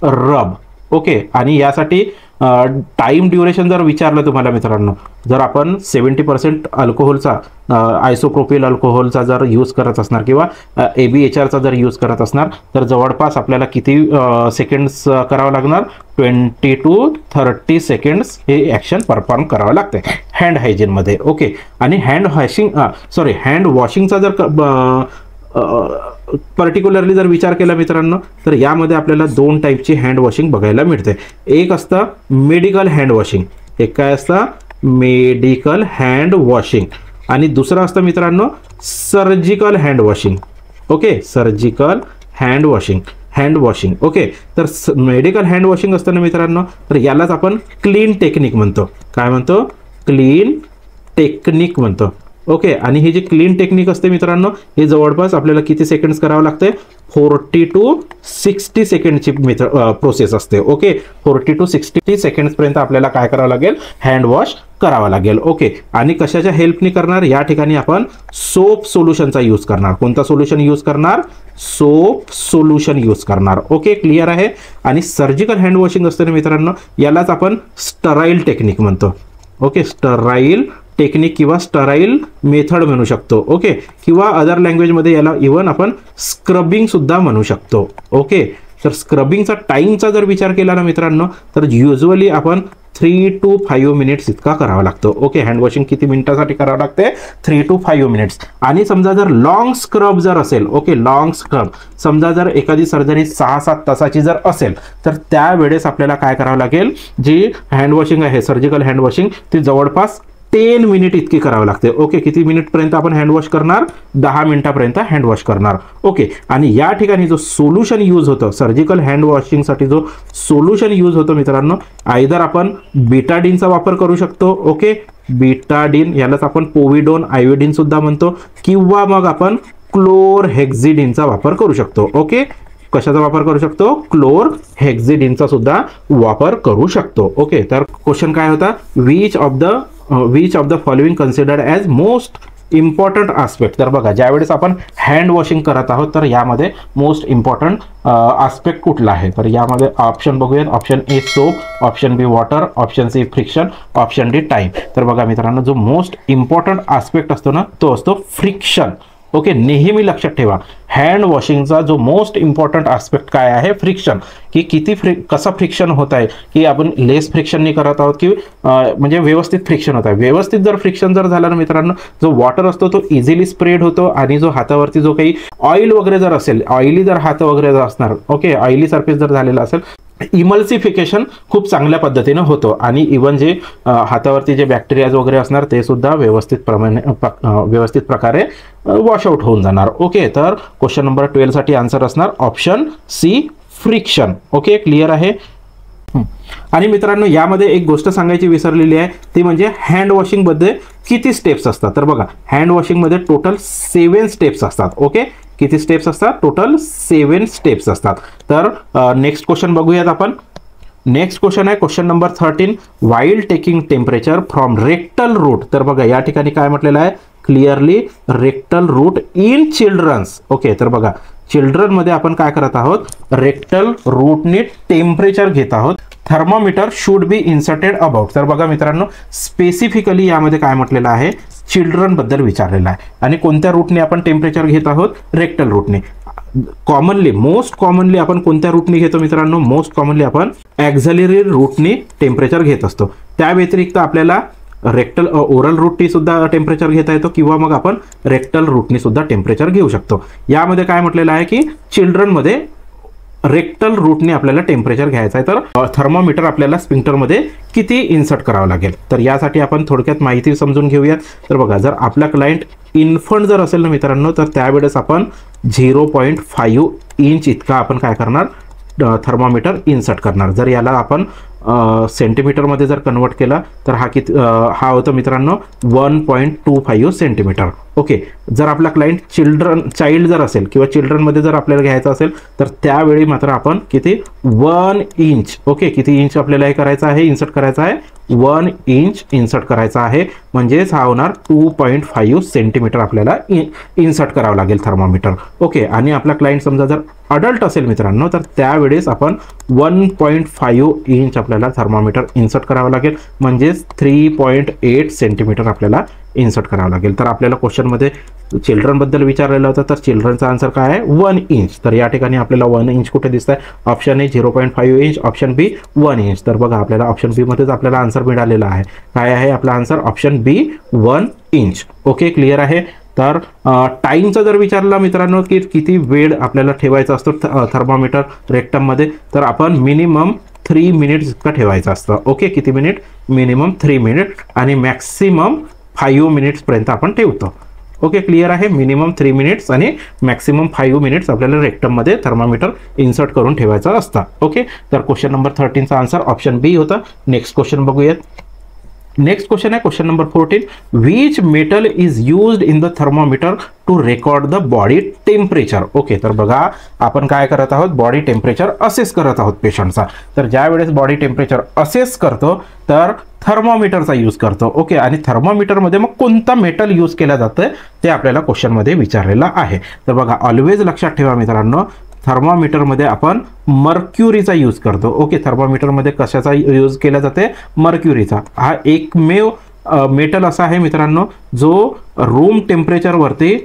रब. ओके, आणि यासाठी टाइम ड्युरेशन जर विचारलं तुम्हाला मित्रांनो, जर आपण 70% अल्कोहोलचा आयसोप्रोपिल अल्कोहोलचा जर यूज करत असणार किंवा ABHRचा जर यूज करत असणार, तर जवळपास आपल्याला किती सेकंड्स करावं लागणार, 20 to 30 सेकंड्स हे ॲक्शन परफॉर्म करावं लागते हँड हायजीनमध्ये. ओके, आणि हँड वॉशिंगचा जर पर्टिक्युलरली जर विचार केला मित्रांनो, तर यामध्ये आपल्याला दोन टाईपची हँड वॉशिंग बघायला मिळते. एक असतं मेडिकल हँड वॉशिंग, एक काय असतं मेडिकल हँड वॉशिंग, आणि दुसरं असतं मित्रांनो surgical hand washing. Okay, surgical hand washing. Okay, तर मेडिकल हँड वॉशिंग असतं ना मित्रांनो, तर यालाच आपण क्लीन टेक्निक म्हणतो. काय म्हणतो, क्लीन टेक्निक म्हणतो. ओके, आणि ही जी क्लीन टेक्निक असते मित्रांनो, हे जवळपास आपल्याला किती सेकंड्स करावं लागते, 40 to 60 सेकंडची प्रोसेस असते. ओके, 40 to 60 सेकंड्स पर्यंत आपल्याला काय करावं लागेल, हँड वॉश करावा लागेल. ओके, आणि कशाच्या हेल्पनी करणार, या ठिकाणी आपण सोप सोल्युशनचा यूज करणार. कोणता सोल्युशन यूज करणार, सोप सोल्युशन यूज करणार. ओके, क्लिअर आहे. आणि सर्जिकल हँड वॉशिंग असते ना मित्रांनो, यालाच आपण स्टराईल टेक्निक म्हणतो. ओके, स्टराईल टेक्निक किंवा स्टराईल मेथड म्हणू शकतो. ओके, किंवा अदर लँग्वेजमध्ये याला इव्हन आपण स्क्रबिंग सुद्धा म्हणू शकतो. ओके, तर स्क्रबिंगचा टाइमचा जर विचार केला ना मित्रांनो, तर युजली आपण 3 to 5 मिनिट्स इतका करावा लागतो. ओके, हँड वॉशिंग किती मिनिटासाठी करावं लागते, 3 to 5 मिनिट्स. आणि समजा जर लॉंग स्क्रब जर असेल, ओके, लॉंग स्क्रब समजा जर एखादी सर्जरी 6-7 तासाची जर असेल, तर त्यावेळेस आपल्याला काय करावं लागेल, जी हँड वॉशिंग आहे सर्जिकल हँड वॉशिंग, ती जवळपास 10 मिनिट इतकी करावं लागते. ओके, किती मिनिटपर्यंत आपण हँड वॉश करणार, 10 मिनिटापर्यंत हँड वॉश करणार. ओके, आणि या ठिकाणी जो सोल्युशन यूज होतं सर्जिकल हँड वॉशिंगसाठी, जो सोल्युशन यूज होतं मित्रांनो, आयदर आपण बीटाडीनचा वापर करू शकतो. ओके, बीटाडीन, यालाच आपण पोविडोन आयोडीन सुद्धा म्हणतो, किंवा मग आपण क्लोरहेक्झिडीनचा वापर करू शकतो. ओके, कशाचा वापर करू शकतो, क्लोरहेक्झिडीनचा सुद्धा वापर करू शकतो. ओके, तर क्वेश्चन काय होता, which of the following considered as most important aspect. तर बघा ज्यावेळेस आपण हँड वॉशिंग करत आहोत, तर यामध्ये मोस्ट इम्पॉर्टंट आस्पेक्ट कुठला आहे, तर यामध्ये ऑप्शन बघूयात. Option A soap, option B water, option C friction, option D time. तर बघा मित्रांनो, जो मोस्ट इम्पॉर्टंट आस्पेक्ट असतो ना, तो असतो फ्रिक्शन. ओके, नेहमी लक्षात ठेवा, हँड वॉशिंगचा जो मोस्ट इम्पॉर्टंट आस्पेक्ट काय आहे, फ्रिक्शन, की किती कसं फ्रिक्शन होत आहे, की आपण लेस फ्रिक्शननी करत आहोत की म्हणजे व्यवस्थित फ्रिक्शन होत आहे. व्यवस्थित जर फ्रिक्शन जर झालं ना मित्रांनो, जो वॉटर असतो तो इझिली स्प्रेड होतो, आणि जो हातावरती जो काही ऑइल वगैरे जर असेल, ऑइली जर हात वगैरे जर असणार, ओके, ऑइली सरफेस जर झालेला असेल, इमल्सिफिकेशन खूप चांगल्या पद्धतीने होतो, आणि इवन जे हातावरती जे बॅक्टेरियाज वगैरे असणार ते सुद्धा व्यवस्थित प्रकारे वॉशआउट होऊन जाणार. ओके, तर क्वेश्चन नंबर 12 साठी आन्सर असणार option C friction. Okay, clear आहे. आणि मित्रांनो, यामध्ये एक गोष्ट सांगायची विसरलेली आहे, ती म्हणजे हँड वॉशिंग मध्ये किती स्टेप्स असतात. तर बघा, हँड वॉशिंग मध्ये टोटल 7 स्टेप्स असतात. ओके, किती स्टेप्स असतात, टोटल 7 स्टेप्स असतात. तर नेक्स्ट क्वेश्चन बघूयात आपण. नेक्स्ट क्वेश्चन आहे question number 13, while taking temperature from rectal route. तर बघा या ठिकाणी काय म्हटलेलं आहे, clearly rectal route in children's. Okay, तर बघा चिल्ड्रनमध्ये आपण काय करत आहोत, रेक्टल रूटने टेम्परेचर घेत आहोत. Thermometer should be inserted about. तर बघा मित्रांनो, स्पेसिफिकली यामध्ये काय म्हटलेलं आहे, चिल्ड्रन बद्दल विचारलेलं आहे. आणि कोणत्या रूटने आपण टेम्परेचर घेत आहोत, रेक्टल रूटने. कॉमनली, मोस्ट कॉमनली आपण कोणत्या रूटने घेतो मित्रांनो, मोस्ट कॉमनली आपण ॲक्झिलरी रूटने टेम्परेचर घेत असतो. त्या व्यतिरिक्त आपल्याला रेक्टल ओरल रूटनी सुद्धा टेम्परेचर घेता येतो किंवा मग आपण रेक्टल रूटनी सुद्धा टेम्परेचर घेऊ शकतो. यामध्ये काय म्हटलेलं आहे की चिल्ड्रनमध्ये रेक्टल रूटने आपल्याला टेम्परेचर घ्यायचं आहे. तर थर्मोमीटर आपल्याला स्पिंक्टरमध्ये किती इन्सर्ट करावं लागेल, तर यासाठी आपण थोडक्यात माहिती समजून घेऊयात. तर बघा, जर आपला क्लायंट इन्फंट जर असेल ना मित्रांनो, तर त्यावेळेस आपण 0.5 इंच इतका आपण काय करणार, थर्मोमीटर इन्सर्ट करणार. जर याला आपण सेंटीमीटरमध्ये जर कन्वर्ट केला तर हा होतो मित्रांनो 1.25 सेंटीमीटर. ओके, जर आपला क्लायंट चाइल्ड जर असेल किंवा चिल्ड्रनमध्ये जर आपल्याला घ्यायचं असेल तर त्यावेळी मात्र आपण किती, 1 इंच. ओके, किती इंच आपल्याला हे करायचं आहे, इन्सर्ट करायचं आहे, 1 इंच इन्सर्ट करायचा आहे. म्हणजेच हा होणार 2.5 सेंटीमीटर आपल्याला इन्सर्ट करावं लागेल थर्मोमीटर. ओके, आणि आपला क्लायंट समजा जर अडल्ट असेल मित्रांनो, तर त्यावेळेस आपण 1.5 इंच आपल्याला थर्मोमीटर इन्सर्ट करावं लागेल. म्हणजेच 3.8 सेंटीमीटर आपल्याला इन्सर्ट करावं लागेल. तर आपल्याला क्वेश्चनमध्ये चिल्ड्रनबद्दल विचारलेलं होतं, तर चिल्ड्रनचा आन्सर काय आहे, 1 इंच. तर या ठिकाणी आपल्याला 1 इंच कुठे दिसत आहे, option A 0.5 inch, option B 1 inch. तर बघा, आपल्याला ऑप्शन बी मध्येच आपल्याला आन्सर मिळालेला आहे. काय आहे आपला answer, option B 1 inch. Okay, clear आहे. तर टाईमचा जर विचारला मित्रांनो की किती वेळ आपल्याला ठेवायचा असतो थर्मोमीटर रेक्टममध्ये, तर आपण मिनिमम 3 मिनिट्स इतका ठेवायचा असतं. ओके, किती मिनिट, मिनिमम 3 मिनिट आणि मॅक्सिमम 5 मिनिट्सपर्यंत आपण ठेवतो. ओके, क्लिअर आहे. मिनिमम 3 मिनिट्स आणि मॅक्सिमम 5 मिनिट्स आपल्याला रेक्टममध्ये थर्मोमीटर इन्सर्ट करून ठेवायचं असतं. ओके, तर क्वेश्चन नंबर 13चा आन्सर ऑप्शन बी होता. नेक्स्ट क्वेश्चन बघूयात. नेक्स्ट क्वेश्चन आहे question number 14. Which metal is used in the thermometer to record the body temperature. Okay, तर बघा, आपण काय करत आहोत, बॉडी टेम्परेचर असेस करत आहोत पेशंटचा. तर ज्या वेळेस बॉडी टेम्परेचर असेस करतो तर थर्मोमीटरचा यूज करतो. ओके, आणि थर्मोमीटरमध्ये मग कोणता मेटल यूज केला जातं ते आपल्याला क्वेश्चनमध्ये विचारलेलं आहे. तर बघा, ऑलवेज लक्षात ठेवा मित्रांनो, थर्मोमीटरमध्ये आपण मर्क्युरीचा यूज करतो. ओके, थर्मोमीटरमध्ये कशाचा यूज केला जाते, मर्क्युरीचा. हा एकमेव मेटल असा आहे मित्रांनो जो रूम टेम्परेचरवरती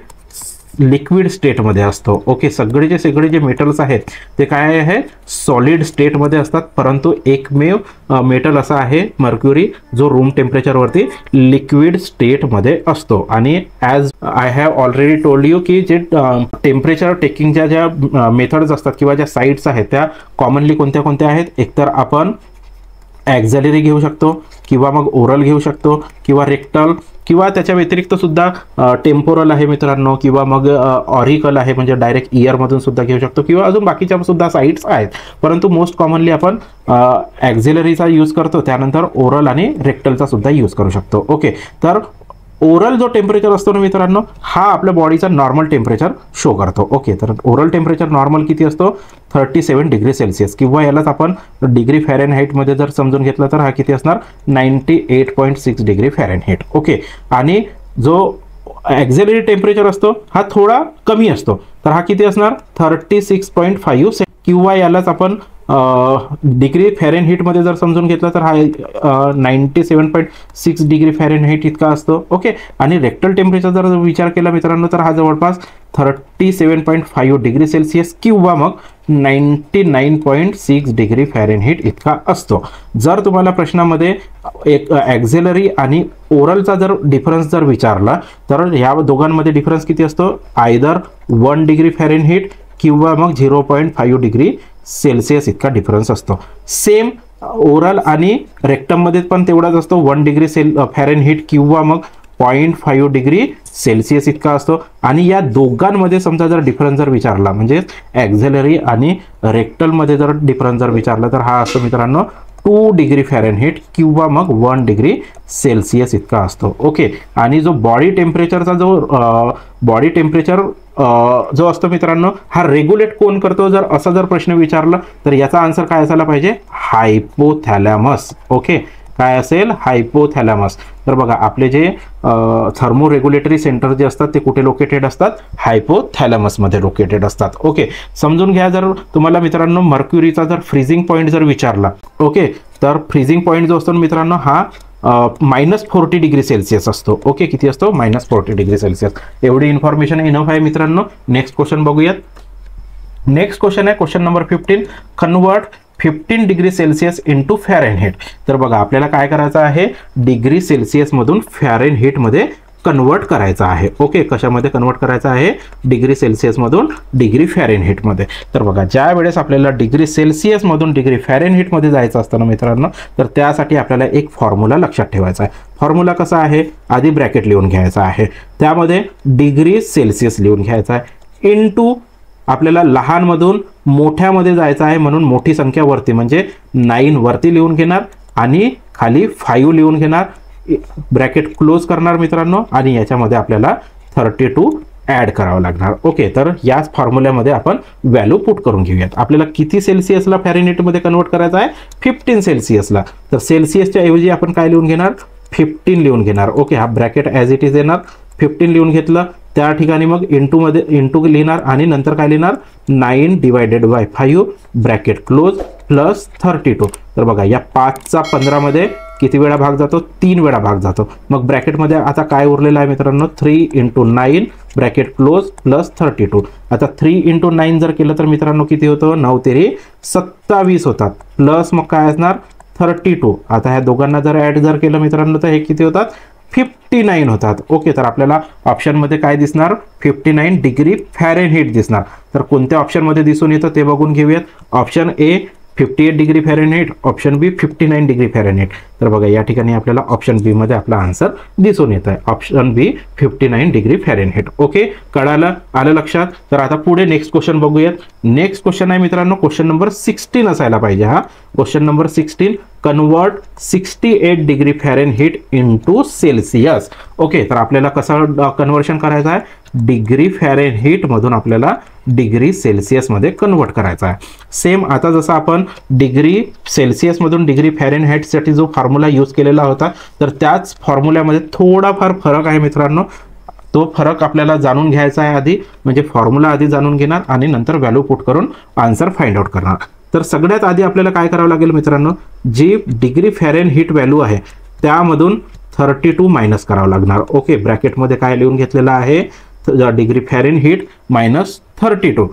लिक्विड स्टेटमध्ये असतो. ओके, सगळे जे मेटल्स आहेत ते काय आहे, सॉलिड स्टेटमध्ये असतात, परंतु एकमेव मेटल असा आहे मर्क्युरी जो रूम टेम्परेचरवरती लिक्विड स्टेटमध्ये असतो. आणि as I have already told you की जे टेम्परेचर टेकिंगच्या ज्या मेथड्स असतात किंवा ज्या साईट्स आहेत त्या कॉमनली कोणत्या कोणत्या आहेत, एकतर आपण ॲक्झिलरी घेऊ शकतो किंवा मग ओरल घेऊ शकतो किंवा रेक्टल किंवा त्याच्या व्यतिरिक्त सुद्धा टेम्पोरल आहे मित्रांनो, किंवा मग ऑरिकल आहे म्हणजे डायरेक्ट इयरमधून सुद्धा घेऊ शकतो किंवा अजून बाकीच्या सुद्धा साईट्स आहेत. परंतु मोस्ट कॉमनली आपण ॲक्झिलरीचा यूज करतो, त्यानंतर ओरल आणि रेक्टलचा सुद्धा यूज करू शकतो. ओके, तर ओरल जो टेम्परेचर असतो ना मित्रांनो, हा आपल्या बॉडीचा नॉर्मल टेम्परेचर शो करतो. ओके, तर ओरल टेम्परेचर नॉर्मल किती असतो, 37 डिग्री सेल्सिअस, किंवा यालाच आपण डिग्री फॅरेनहाईटमध्ये जर समजून घेतलं तर हा किती असणार, 98.6 डिग्री फॅरेनहाईट. ओके, आणि जो ॲक्झिलरी टेम्परेचर असतो हा थोडा कमी असतो, तर हा किती असणार, 36.5, किंवा यालाच आपण डिग्री फॅरेनहाईटमध्ये जर समजून घेतलं तर हा 97.6 डिग्री फॅरेनहाईट इतका असतो. ओके, आणि रेक्टल टेम्परेचर जर विचार केला मित्रांनो तर हा जवळपास 37.5 डिग्री सेल्सिअस किंवा मग 99.6 डिग्री फॅरेनहाईट इतका असतो. जर तुम्हाला प्रश्नामध्ये एक ॲक्झिलरी आणि ओरलचा जर डिफरन्स जर विचारला तर या दोघांमध्ये डिफरन्स किती असतो, आयदर 1 डिग्री फॅरेनहाईट किंवा मग 0.5 डिग्री सेल्सिअस इतका डिफरन्स असतो. सेम ओरल आणि रेक्टममध्ये पण तेवढाच असतो, 1 डिग्री फॅरेनहाईट किंवा मग 0.5 डिग्री सेल्सिअस इतका असतो. आणि या दोघांमध्ये समजा जर डिफरन्स जर विचारला म्हणजे ॲक्झिलरी आणि रेक्टलमध्ये जर डिफरन्स जर विचारला तर हा असतो मित्रांनो 2 डिग्री फॅरेनहाईट किंवा मग 1 डिग्री सेल्सिअस इतका असतो. ओके, आणि जो बॉडी टेम्परेचरचा बॉडी टेम्परेचर जो असतो मित्रांनो हा रेग्युलेट कोण करतो, जर असा जर प्रश्न विचारला तर याचा आन्सर काय असायला पाहिजे, हायपोथॅलॅमस. ओके, काय असेल, हायपोथॅलॅमस. तर बघा आपले जे थर्मो रेग्युलेटरी सेंटर जे असतात ते कुठे लोकेटेड असतात, हायपोथॅलॅमसमध्ये लोकेटेड असतात. ओके, समजून घ्या. जर तुम्हाला मित्रांनो मर्क्युरीचा जर फ्रीजिंग पॉईंट जर विचारला, ओके, तर फ्रीजिंग पॉईंट जो असतो मित्रांनो हा -40 डिग्री सेल्सिअस असतो. ओके, किती असतो? -40 डिग्री सेल्सिअस. एवढी इन्फॉर्मेशन इनफ आहे मित्रांनो. नेक्स्ट क्वेश्चन बघूयात. नेक्स्ट क्वेश्चन आहे question number 15. Convert 15 degree Celsius into Fahrenheit. तर बघा आपल्याला काय करायचं आहे, डिग्री सेल्सिअस मधून फॅरेनहीट मध्ये कन्वर्ट करायचं आहे. ओके, कशामध्ये कन्वर्ट करायचं आहे? डिग्री सेल्सिअस मधून डिग्री फॅरेनहीट मध्ये. तर बघा ज्या वेळेस आपल्याला डिग्री सेल्सिअस मधून डिग्री फॅरेनहीट मध्ये जायचं असतं ना मित्रांनो, तर त्यासाठी आपल्याला एक फॉर्म्युला लक्षात ठेवायचा आहे. फॉर्म्युला कसा आहे? आधी ब्रॅकेट लिहून घ्यायचा आहे, त्यामध्ये डिग्री सेल्सिअस लिहून घ्यायचा आहे, इनटू आपल्याला लहानमधून मोठ्यामध्ये जायचं आहे म्हणून मोठी संख्या वरती म्हणजे 9 वरती लिहून घेणार आणि खाली 5 लिहून घेणार, ब्रॅकेट क्लोज करणार मित्रांनो, आणि याच्यामध्ये आपल्याला 32 ऍड करावं लागणार. ओके, तर याच फॉर्म्युल्यामध्ये आपण व्हॅल्यू पुट करून घेऊयात. आपल्याला किती सेल्सिअसला फॅरेनहीटमध्ये कन्वर्ट करायचं आहे? 15 सेल्सिअसला. तर सेल्सिअसच्या ऐवजी आपण काय लिहून घेणार? 15 लिहून घेणार. ओके, हा ब्रॅकेट ॲज इट इज येणार. 15 लिहून घेतलं, त्या ठिकाणी मग इंटू लिहिणार आणि नंतर काय लिहिणार? 9 divided by 5 bracket close plus 32. तर बघा या 5चा 15 मध्ये किती वेळा भाग जातो? 3 वेळा भाग जातो. मग ब्रॅकेटमध्ये आता काय उरलेलं आहे मित्रांनो? 3 × 9 ब्रॅकेट क्लोज प्लस 32. आता 3 × 9 जर केलं तर मित्रांनो किती होतं? 9 तेरी 27 होतात, प्लस मग काय असणार? 32. आता ह्या दोघांना जर ऍड जर केलं मित्रांनो तर हे किती होतात? 59 होतात. ओके, तर आपल्याला ऑप्शनमध्ये काय दिसणार? 59 डिग्री फॅरेनहीट दिसणार. तर कोणत्या ऑप्शनमध्ये दिसून येतं ते बघून घेऊयात. Option A 58 degree Fahrenheit, option B 59 degree Fahrenheit. तर बघा या ठिकाणी आपल्याला ऑप्शन बी मध्ये आपला आन्सर दिसून येत आहे. Option B 59 degree Fahrenheit. Okay, कळालं? आलं लक्षात? तर आता पुढे नेक्स्ट क्वेश्चन बघूयात. नेक्स्ट क्वेश्चन आहे मित्रांनो क्वेश्चन नंबर 16 असायला पाहिजे. हा question number 16. Convert 68 degree Fahrenheit into Celsius. Okay, तर आपल्याला कसं कन्वर्शन करायचं आहे? डिग्री फॅरेनहीट मधून आपल्याला डिग्री सेल्सिअस मध्ये कन्वर्ट करायचं आहे. सेम आता जसं आपण डिग्री सेल्सिअस मधून डिग्री फॅरेनहीट साठी जो फॉर्म्युला यूज केलेला होता, तर त्याच फॉर्म्युल्यामध्ये थोडाफार फरक आहे मित्रांनो. तो फरक आपल्याला जाणून घ्यायचा आहे आधी, म्हणजे फॉर्म्युला आधी जाणून घेणार आणि नंतर व्हॅल्यू पुट करून आन्सर फाइंड आउट करणार. तर सगळ्यात आधी आपल्याला काय करावं लागेल मित्रांनो? जी डिग्री फॅरेनहीट व्हॅल्यू आहे त्यामधून 32 मायनस करावं लागणार. ओके, ब्रॅकेटमध्ये काय लिहून घेतलेलं आहे? डिग्री फॅरेनहीट मायनस 32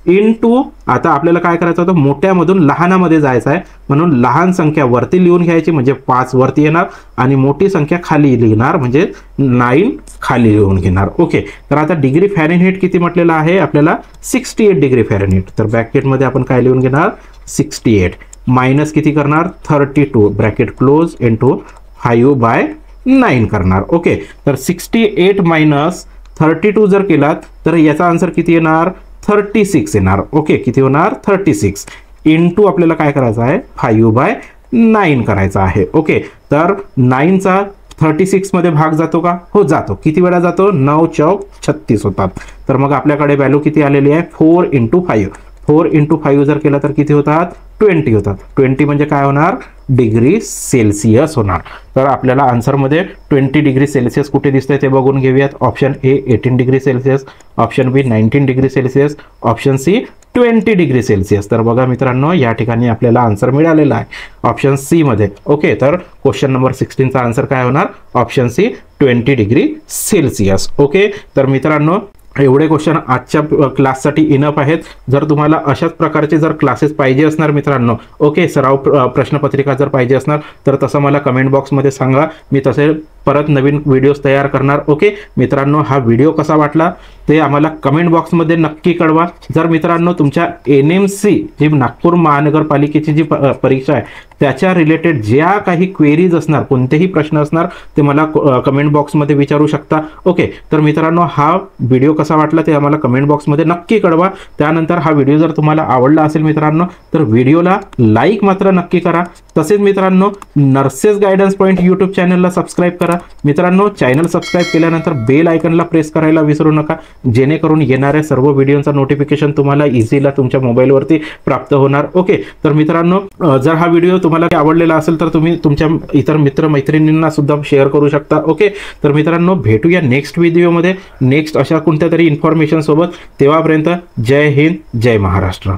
इनटू, आता आपल्याला काय करायचं होतं? मोठ्यामधून लहानामध्ये जायचं आहे म्हणून लहान संख्या वरती लिहून घ्यायची म्हणजे 5 वरती येणार आणि मोठी संख्या खाली लिहिणार म्हणजे 9 खाली लिहून घेणार. ओके, तर आता डिग्री फॅरेनहीट किती म्हटलेलं आहे आपल्याला? 68 डिग्री फॅरेनहीट. तर ब्रॅकेटमध्ये आपण काय लिहून घेणार? 68 मायनस किती करणार? 32 ब्रॅकेट क्लोज इंटू 5/9 करणार. ओके, तर 68 मायनस 32 जर केलात तर याचा आन्सर किती येणार? 36 येणार. ओके, किती होणार? 36 इंटू आपल्याला काय करायचं आहे? 5/9 करायचा आहे. ओके, तर 9चा 36 मध्ये भाग जातो का? हो जातो. किती वेळा जातो? 9 चौक 36 होतात. तर मग आपल्याकडे व्हॅल्यू किती आलेली आहे? 4 × 5. 4 × 5 जर केला तर किती होतात? 20 होतात. 20 म्हणजे काय होणार? डिग्री सेल्सिअस होणार. तर आपल्याला आन्सरमध्ये 20 डिग्री सेल्सिअस कुठे दिसतंय ते बघून घेऊयात. Option A 18 degree Celsius, option B 19 degree Celsius, option C 20 degree Celsius. तर बघा मित्रांनो या ठिकाणी आपल्याला आन्सर मिळालेला आहे ऑप्शन सी मध्ये. ओके, तर क्वेश्चन नंबर 16 चा आन्सर काय होणार? Option C 20 degree Celsius. Okay, तर मित्रांनो एवढे क्वेश्चन आजच्या क्लाससाठी इनफ आहेत. जर तुम्हाला अशाच प्रकारचे जर क्लासेस पाहिजे असणार मित्रांनो, ओके, सराव प्रश्नपत्रिका जर पाहिजे असणार तर तसं मला कमेंट बॉक्समध्ये सांगा. मी तसे परत नवीन व्हिडिओज तयार करणार. ओके मित्रांनो, हा व्हिडिओ कसा वाटला ते आम्हाला कमेंट बॉक्समध्ये नक्की कळवा. जर मित्रांनो तुमच्या NMC जी नागपूर महानगरपालिकेची जी परीक्षा आहे त्याच्या रिलेटेड ज्या काही क्वेरीज असणार, कोणतेही प्रश्न असणार ते मला कमेंट बॉक्समध्ये विचारू शकता. ओके, तर मित्रांनो हा व्हिडिओ कसा वाटला ते आम्हाला कमेंट बॉक्समध्ये नक्की कळवा. त्यानंतर हा व्हिडिओ जर तुम्हाला आवडला असेल मित्रांनो तर व्हिडिओला लाईक मात्र नक्की करा. तसेच मित्रांनो नर्सेस गायडन्स पॉईंट यूट्यूब चॅनलला सबस्क्राईब करा. मित्रांनो चॅनल सबस्क्राईब केल्यानंतर बेल आयकनला प्रेस करायला विसरू नका, जेणेकरून येणाऱ्या सर्व व्हिडिओचा नोटिफिकेशन तुम्हाला इझीला तुमच्या मोबाईलवरती प्राप्त होणार. ओके, तर मित्रांनो जर हा व्हिडिओ तुम्हाला आवडलेला असेल तर तुम्ही तुमच्या इतर मित्र मैत्रिणींना सुद्धा शेअर करू शकता. ओके, तर मित्रांनो भेटूया नेक्स्ट व्हिडिओमध्ये नेक्स्ट अशा कोणत्या तरी इन्फॉर्मेशन सोबत. तेव्हापर्यंत जय हिंद, जय महाराष्ट्र.